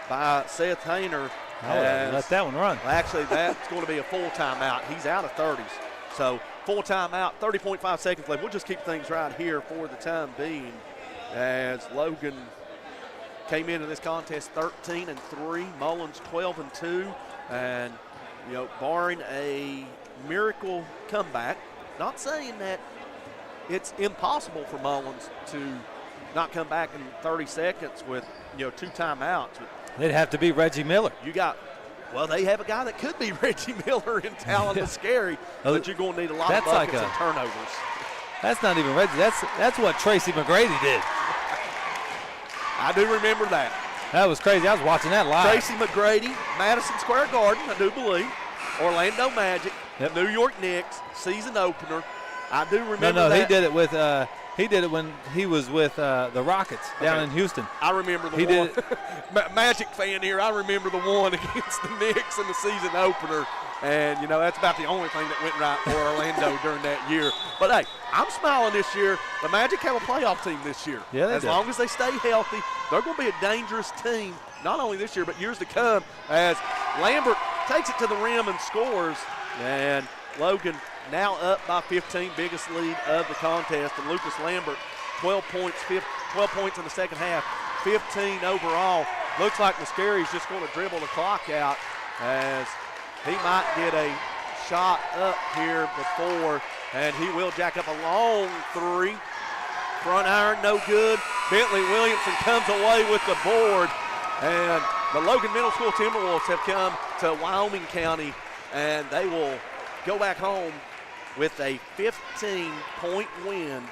by Seth Hayner. Let that one run. Well, actually, that's going to be a full timeout. He's out of 30s. So full timeout, 30.5 seconds left. We'll just keep things right here for the time being as Logan came into this contest 13-3, Mullens 12-2, and barring a miracle comeback, not saying that it's impossible for Mullens to not come back in 30 seconds with 2 timeouts. They'd have to be Reggie Miller. They have a guy that could be Reggie Miller in Talon Muscari, but you're going to need a lot of buckets and turnovers. That's not even Reggie. That's what Tracy McGrady did. I do remember that. That was crazy. I was watching that live. Tracy McGrady, Madison Square Garden, I do believe. Orlando Magic, New York Knicks, season opener. I do remember that. He did it with he did it when he was with the Rockets down in Houston. I remember the one. Magic fan here. I remember the one against the Knicks in the season opener. And, you know, that's about the only thing that went right for Orlando during that year. But, hey, I'm smiling this year. The Magic have a playoff team this year. Yeah, they As do. long as they stay healthy, they're going to be a dangerous team, not only this year but years to come, as Lambert takes it to the rim and scores. And Logan now up by 15, biggest lead of the contest. And Lucas Lambert, 12 points in the second half, 15 overall. Looks like Mascari's just going to dribble the clock out as he might get a shot up here before, and he will jack up a long three. Front iron, no good. Bentley Williamson comes away with the board, and the Logan Middle School Timberwolves have come to Wyoming County, and they will go back home with a 15-point win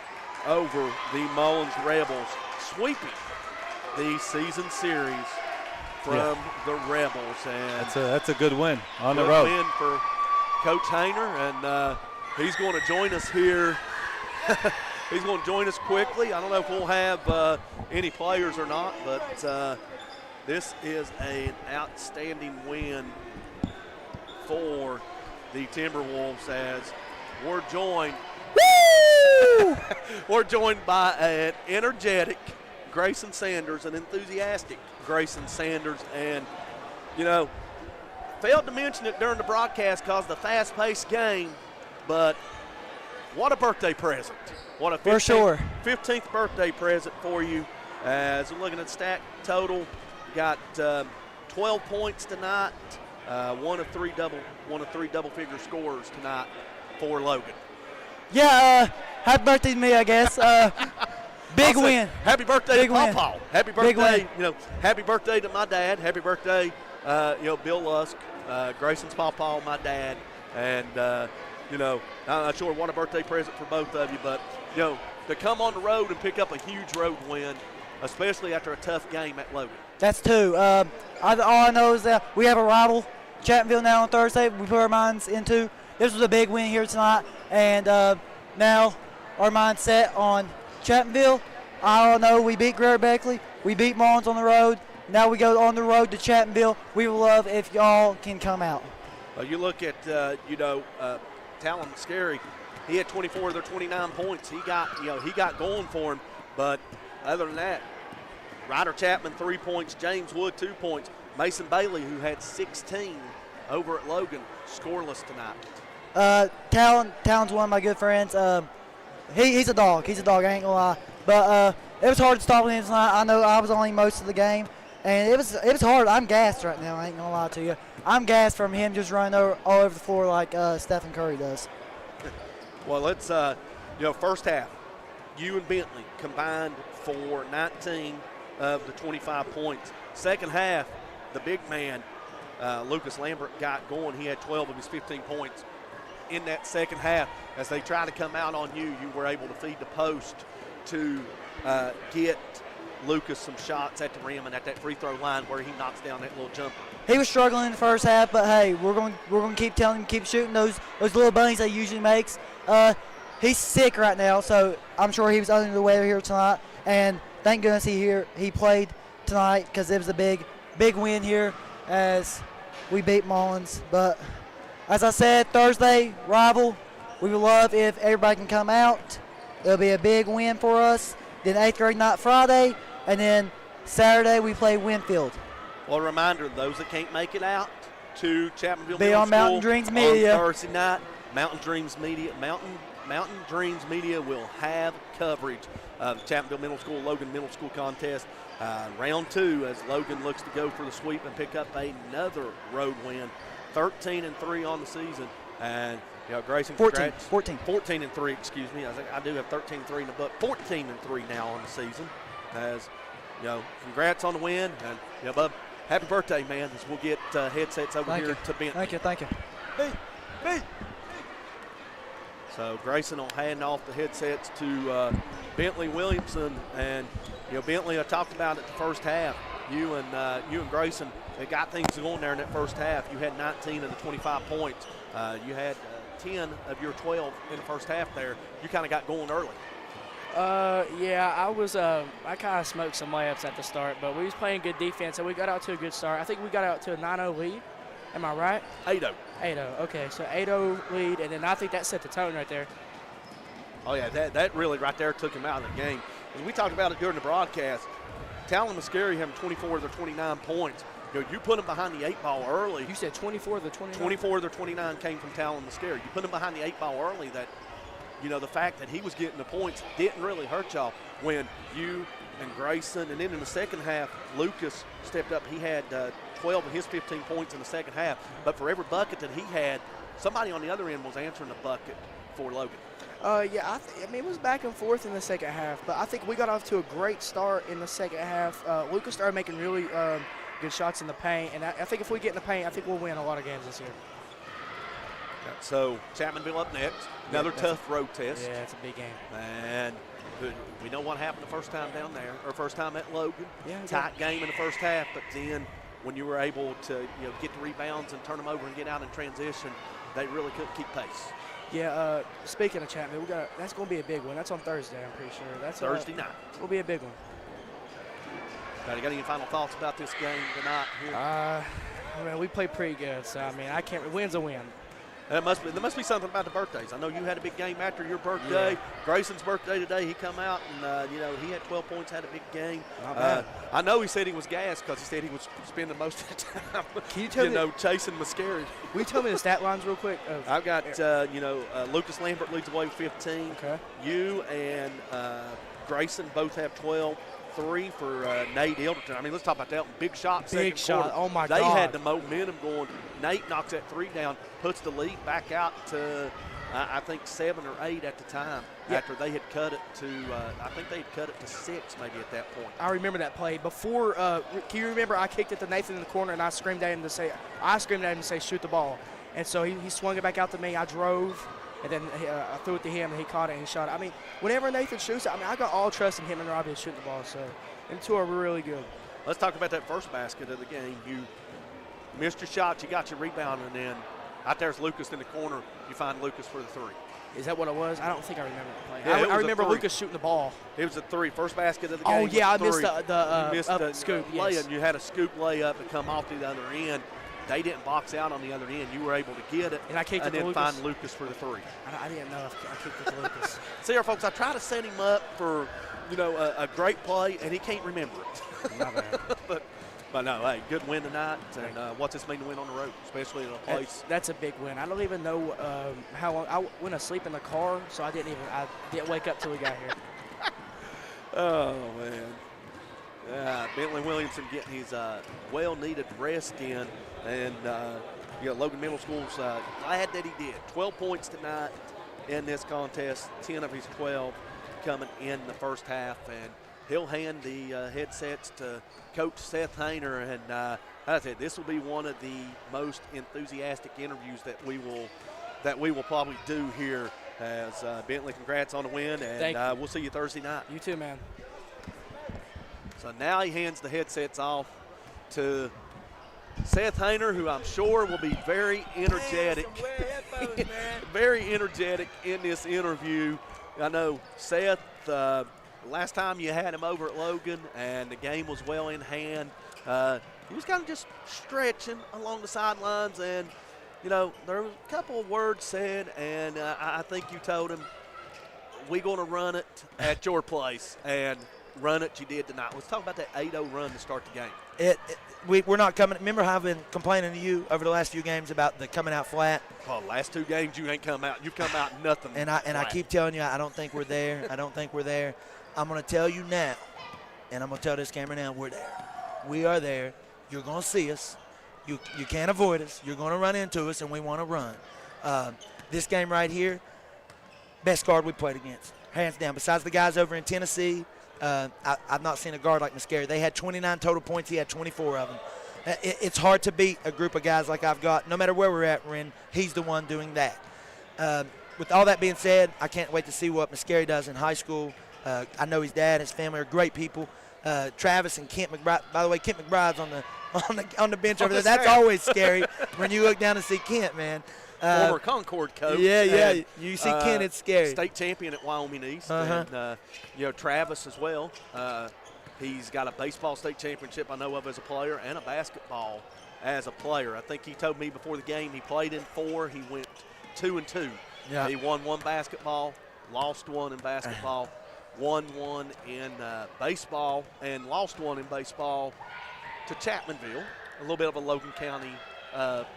over the Mullens Rebels, sweeping the season series from the Rebels. And that's a good win on the road. Good win for Coach Hayner, and he's going to join us here. He's going to join us quickly. I don't know if we'll have any players or not, but this is an outstanding win for the Timberwolves as we're joined. We're joined by an energetic Grayson Sanders, an enthusiastic Grayson Sanders, and, you know, failed to mention it during the broadcast because of the fast-paced game, but what a birthday present. What a 15th birthday present for you. As we're looking at stat total, got 12 points tonight, one of three double-figure scores tonight for Logan. Yeah, happy birthday to me, I guess. Big win. Happy birthday to Pawpaw. Happy birthday, Big win. you know, happy birthday to my dad. Happy birthday, you know, Bill Lusk, Grayson's Pawpaw, my dad. And, you know, I'm not sure what a birthday present for both of you, but, you know, to come on the road and pick up a huge road win, especially after a tough game at Logan. That's two. All I know is that we have a rival, Chapmanville, now on Thursday. We put our minds into. This was a big win here tonight, and now our mind's set on Chapmanville. I know we beat Greer Beckley. We beat Mullens on the road. Now we go on the road to Chapmanville. We would love if y'all can come out. Well, you look at, you know, Talon Scary. He had 24 of their 29 points. He got going for him. But other than that, Ryder Chapman 3 points, James Wood 2 points, Mason Bailey, who had 16 over at Logan, scoreless tonight. Talon's one of my good friends. He's a dog. He's a dog, I ain't gonna lie. But it was hard to stop him tonight. I know I was only most of the game, and it was hard. I'm gassed right now, I ain't gonna lie to you. I'm gassed from him just running all over the floor like Stephen Curry does. Well, let's, you know, first half, you and Bentley combined for 19 of the 25 points. Second half, the big man, Lucas Lambert, got going. He had 12 of his 15 points in that second half. As they try to come out on you, you were able to feed the post to get Lucas some shots at the rim and at that free throw line where he knocks down that little jumper. He was struggling in the first half, but hey, we're going to keep telling him, keep shooting those little bunnies that he usually makes. He's sick right now, so I'm sure he was under the weather here tonight. And thank goodness he played tonight because it was a big win here as we beat Mullens. But as I said, Thursday rival. We would love if everybody can come out. It'll be a big win for us. Then 8th grade night Friday, and then Saturday we play Winfield. Well, a reminder, those that can't make it out to Chapmanville Be Middle on School Mountain Dreams Media on Thursday night. Mountain Dreams Media will have coverage of the Chapmanville Middle School, Logan Middle School contest. Round 2 as Logan looks to go for the sweep and pick up another road win. 13-3 on the season. And, you know, Grayson, 14-3, excuse me. I do have 13-3 in the book. 14-3 now on the season. As, you know, congrats on the win. And, you know, Bub, happy birthday, man, as we'll get headsets over here to Bentley. Thank you. Hey. So Grayson will hand off the headsets to Bentley Williamson. And, you know, Bentley, I talked about it the first half. you and Grayson got things going there in that first half. You had 19 of the 25 points. You had 10 of your 12 in the first half there. You kind of got going early. Yeah, I kind of smoked some layups at the start, but we was playing good defense, and we got out to a good start. I think we got out to a 9-0 lead. Am I right? 8-0. 8-0, okay. So 8-0 lead, and then I think that set the tone right there. Oh, yeah, that really right there took him out of the game. And we talked about it during the broadcast. Talon Mascari having 24 of their 29 points. You put them behind the 8-ball early. You said 24 of the 29? 24 of their 29 came from Talon Mascari. You put them behind the 8-ball early, that, the fact that he was getting the points didn't really hurt y'all when you and Grayson, and then in the second half, Lucas stepped up. He had 12 of his 15 points in the second half. But for every bucket that he had, somebody on the other end was answering the bucket for Logan. Yeah, it was back and forth in the second half, but I think we got off to a great start in the second half. Lucas started making really good shots in the paint, and I think if we get in the paint, I think we'll win a lot of games this year. So Chapmanville up next. Another tough road test. Yeah, it's a big game. And we know what happened the first time down there, or first time at Logan. Yeah, tight game in the first half, but then when you were able to get the rebounds and turn them over and get out in transition, they really couldn't keep pace. Yeah, speaking of Chapman, that's going to be a big one. That's on Thursday, I'm pretty sure. That's Thursday night. Will be a big one. Got any final thoughts about this game tonight here? Man, we played pretty good, so win's a win. There must be something about the birthdays. I know you had a big game after your birthday. Yeah. Grayson's birthday today, he come out and he had 12 points, had a big game. Not bad. I know he said he was gassed because he said he was spending most of the time Can you tell me, chasing Mascari. Will you tell me the stat lines real quick? I've got Lucas Lambert leads away with 15. Okay. You and Grayson both have 12. 3 for Nate Ilderton. Let's talk about that one. Big shot. Big shot. Quarter. Oh, my God. God. They had the momentum going. Nate knocks that 3 down, puts the lead back out to, I think, 7 or 8 at the time after they had cut it to, I think they had cut it to 6 maybe at that point. I remember that play. Before, can you remember I kicked it to Nathan in the corner and I screamed at him to say, shoot the ball. And so he swung it back out to me. I drove. And then I threw it to him, and he caught it, and he shot it. Whenever Nathan shoots it, I got all trust in him and Robbie to shoot the ball. So, them two are really good. Let's talk about that first basket of the game. You missed your shot, you got your rebound, and then out there's Lucas in the corner. You find Lucas for the 3. Is that what it was? I don't think I remember the play. Yeah, I remember Lucas shooting the ball. It was a 3. First basket of the game. Oh, yeah, I missed the scoop. Layup. Yes. You had a scoop layup and come off to the other end. They didn't box out on the other end. You were able to get it and I kicked it to then Lucas. find Lucas for the 3. I didn't know if I kicked it to Lucas. See here, folks, I try to set him up for, a great play, and he can't remember it. Not bad. But no, hey, good win tonight. And what's this mean to win on the road, especially in a place? That's a big win. I don't even know how long. I went asleep in the car, so I didn't wake up till we got here. Oh, man. Bentley Williamson getting his well-needed rest in. And, Logan Middle School's glad that he did. 12 points tonight in this contest, 10 of his 12 coming in the first half. And he'll hand the headsets to Coach Seth Hayner. And I said, this will be one of the most enthusiastic interviews that we will probably do here. As Bentley, congrats on the win. And we'll see you Thursday night. You too, man. So now he hands the headsets off to Seth Hayner, who I'm sure will be very energetic. Very energetic in this interview. I know Seth, last time you had him over at Logan and the game was well in hand, he was kind of just stretching along the sidelines, and there was a couple of words said, and I think you told him, we're going to run it at your place, and run it you did tonight. Let's talk about that 8-0 run to start the game. We're not coming. Remember how I've been complaining to you over the last few games about the coming out flat? Oh, last 2 games you ain't come out. You've come out nothing. And I keep telling you, I don't think we're there. I don't think we're there. I'm going to tell you now, and I'm going to tell this camera now, we're there. We are there. You're going to see us. You can't avoid us. You're going to run into us, and we want to run. This game right here, best guard we played against, hands down. Besides the guys over in Tennessee, I've not seen a guard like Mascari. They had 29 total points. He had 24 of them. It's hard to beat a group of guys like I've got. No matter where we're at, he's the one doing that. With all that being said, I can't wait to see what Mascari does in high school. I know his dad and his family are great people. Travis and Kent McBride. By the way, Kent McBride's on the bench over there. That's always scary when you look down and see Kent, man. Former Concord coach. Yeah. You see Kent, it's scary. State champion at Wyoming East. And, Travis as well. He's got a baseball state championship I know of as a player and a basketball as a player. I think he told me before the game he played in 4. He went 2-2. Yeah. He won 1 basketball, lost 1 in basketball, won 1 in baseball, and lost 1 in baseball to Chapmanville, a little bit of a Logan County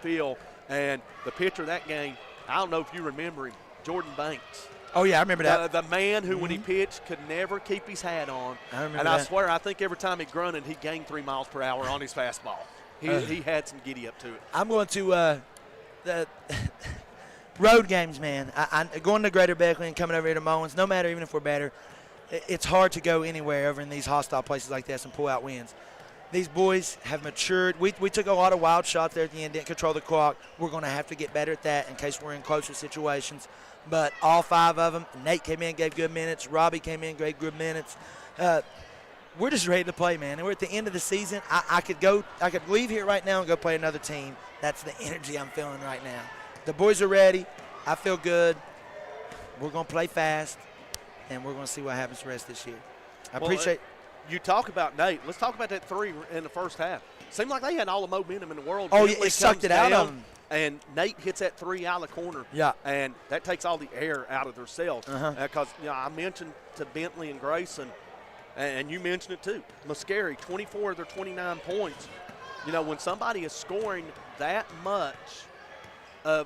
feel. And the pitcher of that game, I don't know if you remember him, Jordan Banks. Oh, yeah, I remember that. The man who, when he pitched, could never keep his hat on. I remember and that. I swear, I think every time he grunted, he gained 3 miles per hour on his fastball. He had some giddy up to it. I'm going to the road games, man. I going to Greater Beckley and coming over here to Mullens, no matter even if we're better, it's hard to go anywhere over in these hostile places like this and pull out wins. These boys have matured. We took a lot of wild shots there at the end, didn't control the clock. We're going to have to get better at that in case we're in closer situations. But all 5 of them, Nate came in, gave good minutes. Robbie came in, gave good minutes. We're just ready to play, man. And we're at the end of the season. I could leave here right now and go play another team. That's the energy I'm feeling right now. The boys are ready. I feel good. We're going to play fast, and we're going to see what happens the rest of this year. I appreciate you talk about Nate. Let's talk about that 3 in the first half. Seemed like they had all the momentum in the world. Oh, yeah, it sucked it out of them. And Nate hits that 3 out of the corner. Yeah. And that takes all the air out of themselves. Because I mentioned to Bentley and Grayson, and you mentioned it too, Muscari, 24 of their 29 points. When somebody is scoring that much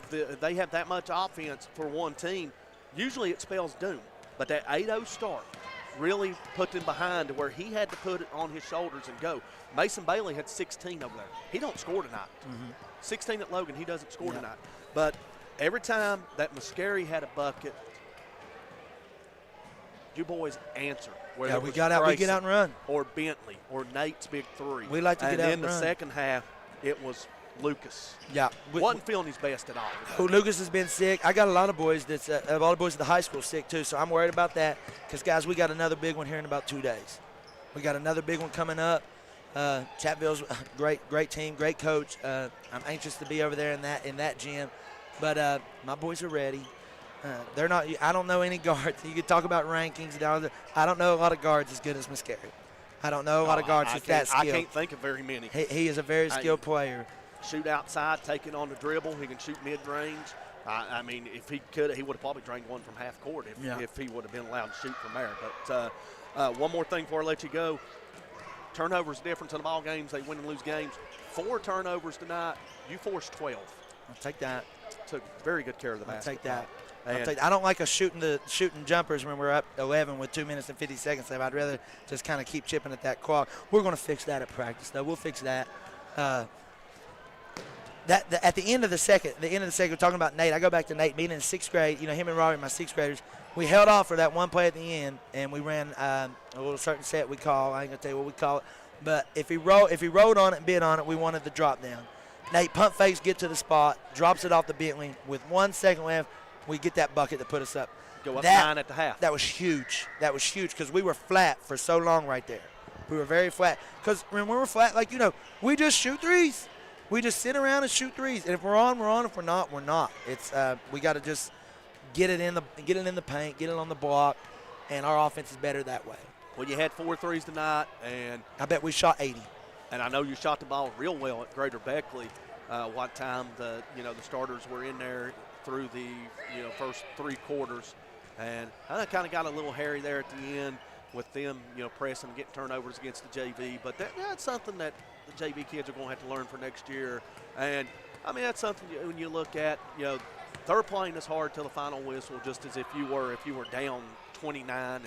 they have that much offense for one team, usually it spells doom. But that 8-0 start really put them behind to where he had to put it on his shoulders and go. Mason Bailey had 16 over there. He don't score tonight. 16 at Logan, he doesn't score tonight. But every time that Muscari had a bucket, you boys answer. Yeah, we get out and run. Or Bentley, or Nate's big 3. We like to get out and run. And then the second half, it was Lucas. Yeah. Wasn't feeling his best at all. Oh, Lucas has been sick. I got a lot of boys a lot of boys at the high school sick too, so I'm worried about that. Because, guys, we got another big one here in about 2 days. We got another big one coming up. Chatville's great team, great coach. I'm anxious to be over there in that gym. But my boys are ready. They're not. I don't know any guards. You could talk about rankings. I don't know a lot of guards as good as Muscari. I don't know a lot of guards with that skill. I can't think of very many. He is a very skilled player. Shoot outside, take it on the dribble. He can shoot mid-range. I mean, if he could, he would have probably drained one from half court if he would have been allowed to shoot from there. But one more thing before I let you go. Turnovers difference in the ball games. They win and lose games. 4 turnovers tonight. You forced 12. I'll take that. Took very good care of the basketball. I'll take that. I don't like us shooting jumpers when we're up 11 with 2 minutes and 50 seconds left. I'd rather just kind of keep chipping at that clock. We're going to fix that at practice, though. We'll fix that. At the end of the second, we're talking about Nate. I go back to Nate being in 6th grade. Him and Robbie, my 6th graders. We held off for that one play at the end, and we ran a little certain set we call. I ain't gonna tell you what we call it, but if he rolled on it and bid on it, we wanted the drop down. Nate pump fakes, get to the spot, drops it off the Bentley. With 1 second left, we get that bucket to put us up. Go up 9 at the half. That was huge. Because we were flat for so long right there. We were very flat. Because when we're flat, we just shoot threes. We just sit around and shoot threes. And if we're on, we're on. If we're not, we're not. It's we got to just get it in the paint, get it on the block, and our offense is better that way. Well, you had 4 threes tonight, and I bet we shot 80. And I know you shot the ball real well at Greater Beckley. One time the starters were in there through the first 3 quarters, and I kind of got a little hairy there at the end with them pressing, getting turnovers against the JV. But that's something that the JV kids are going to have to learn for next year. And I mean, that's something when you look at they're playing as hard till the final whistle, just as if you were down 29 and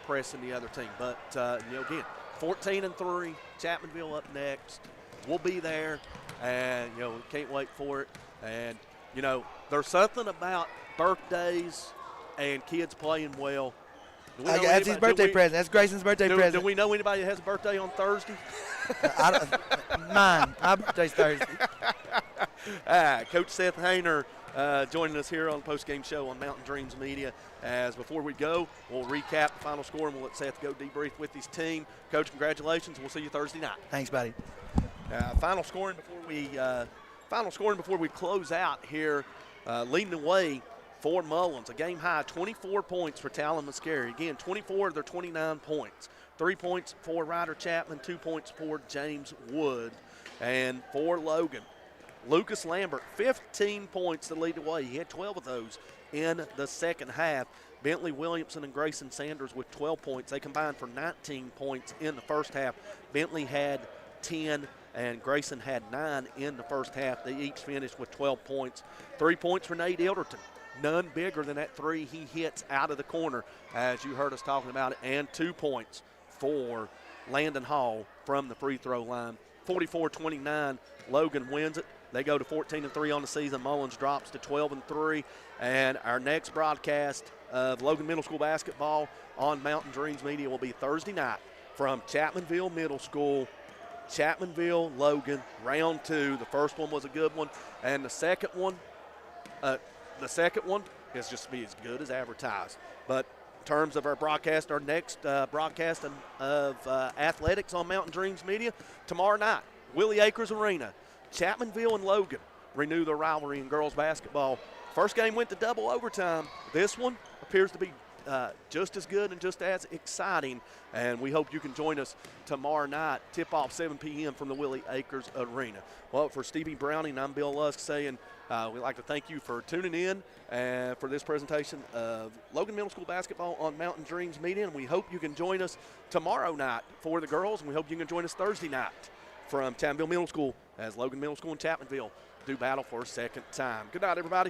pressing the other team. But again, 14-3, Chapmanville up next. We'll be there, and we can't wait for it. And there's something about birthdays and kids playing well. That's his birthday present. That's Grayson's birthday present. Do we know anybody that has a birthday on Thursday? Mine. My birthday's Thursday. Coach Seth Hayner joining us here on the Postgame Show on Mountain Dreams Media. As before we go, we'll recap the final score and we'll let Seth go debrief with his team. Coach, congratulations, and we'll see you Thursday night. Thanks, buddy. Final scoring before we close out here, leading the way for Mullens. A game high, 24 points for Talon Muscari. Again, 24 of their 29 points. 3 points for Ryder Chapman, 2 points for James Wood. And for Logan, Lucas Lambert, 15 points to lead the way. He had 12 of those in the second half. Bentley Williamson and Grayson Sanders with 12 points. They combined for 19 points in the first half. Bentley had 10 and Grayson had 9 in the first half. They each finished with 12 points. 3 points for Nate Ilderton. None bigger than that three he hits out of the corner, as you heard us talking about it. And 2 points for Landon Hall from the free throw line. 44-29, Logan wins it. They go to 14-3 on the season. Mullens drops to 12-3. And our next broadcast of Logan Middle School basketball on Mountain Dreams Media will be Thursday night from Chapmanville Middle School. Chapmanville, Logan, round 2. The first one was a good one. And the second one is just to be as good as advertised. But in terms of our broadcast, our next broadcast of athletics on Mountain Dreams Media, tomorrow night, Willie Acres Arena. Chapmanville and Logan renew their rivalry in girls basketball. First game went to double overtime. This one appears to be just as good and just as exciting, and we hope you can join us tomorrow night. Tip-off 7 p.m. from the Willie Acres Arena. Well, for Stevie Browning, I'm Bill Lusk saying we'd like to thank you for tuning in for this presentation of Logan Middle School basketball on Mountain Dreams Media, and we hope you can join us tomorrow night for the girls, and we hope you can join us Thursday night from Chapmanville Middle School as Logan Middle School and Chapmanville do battle for a second time. Good night, everybody.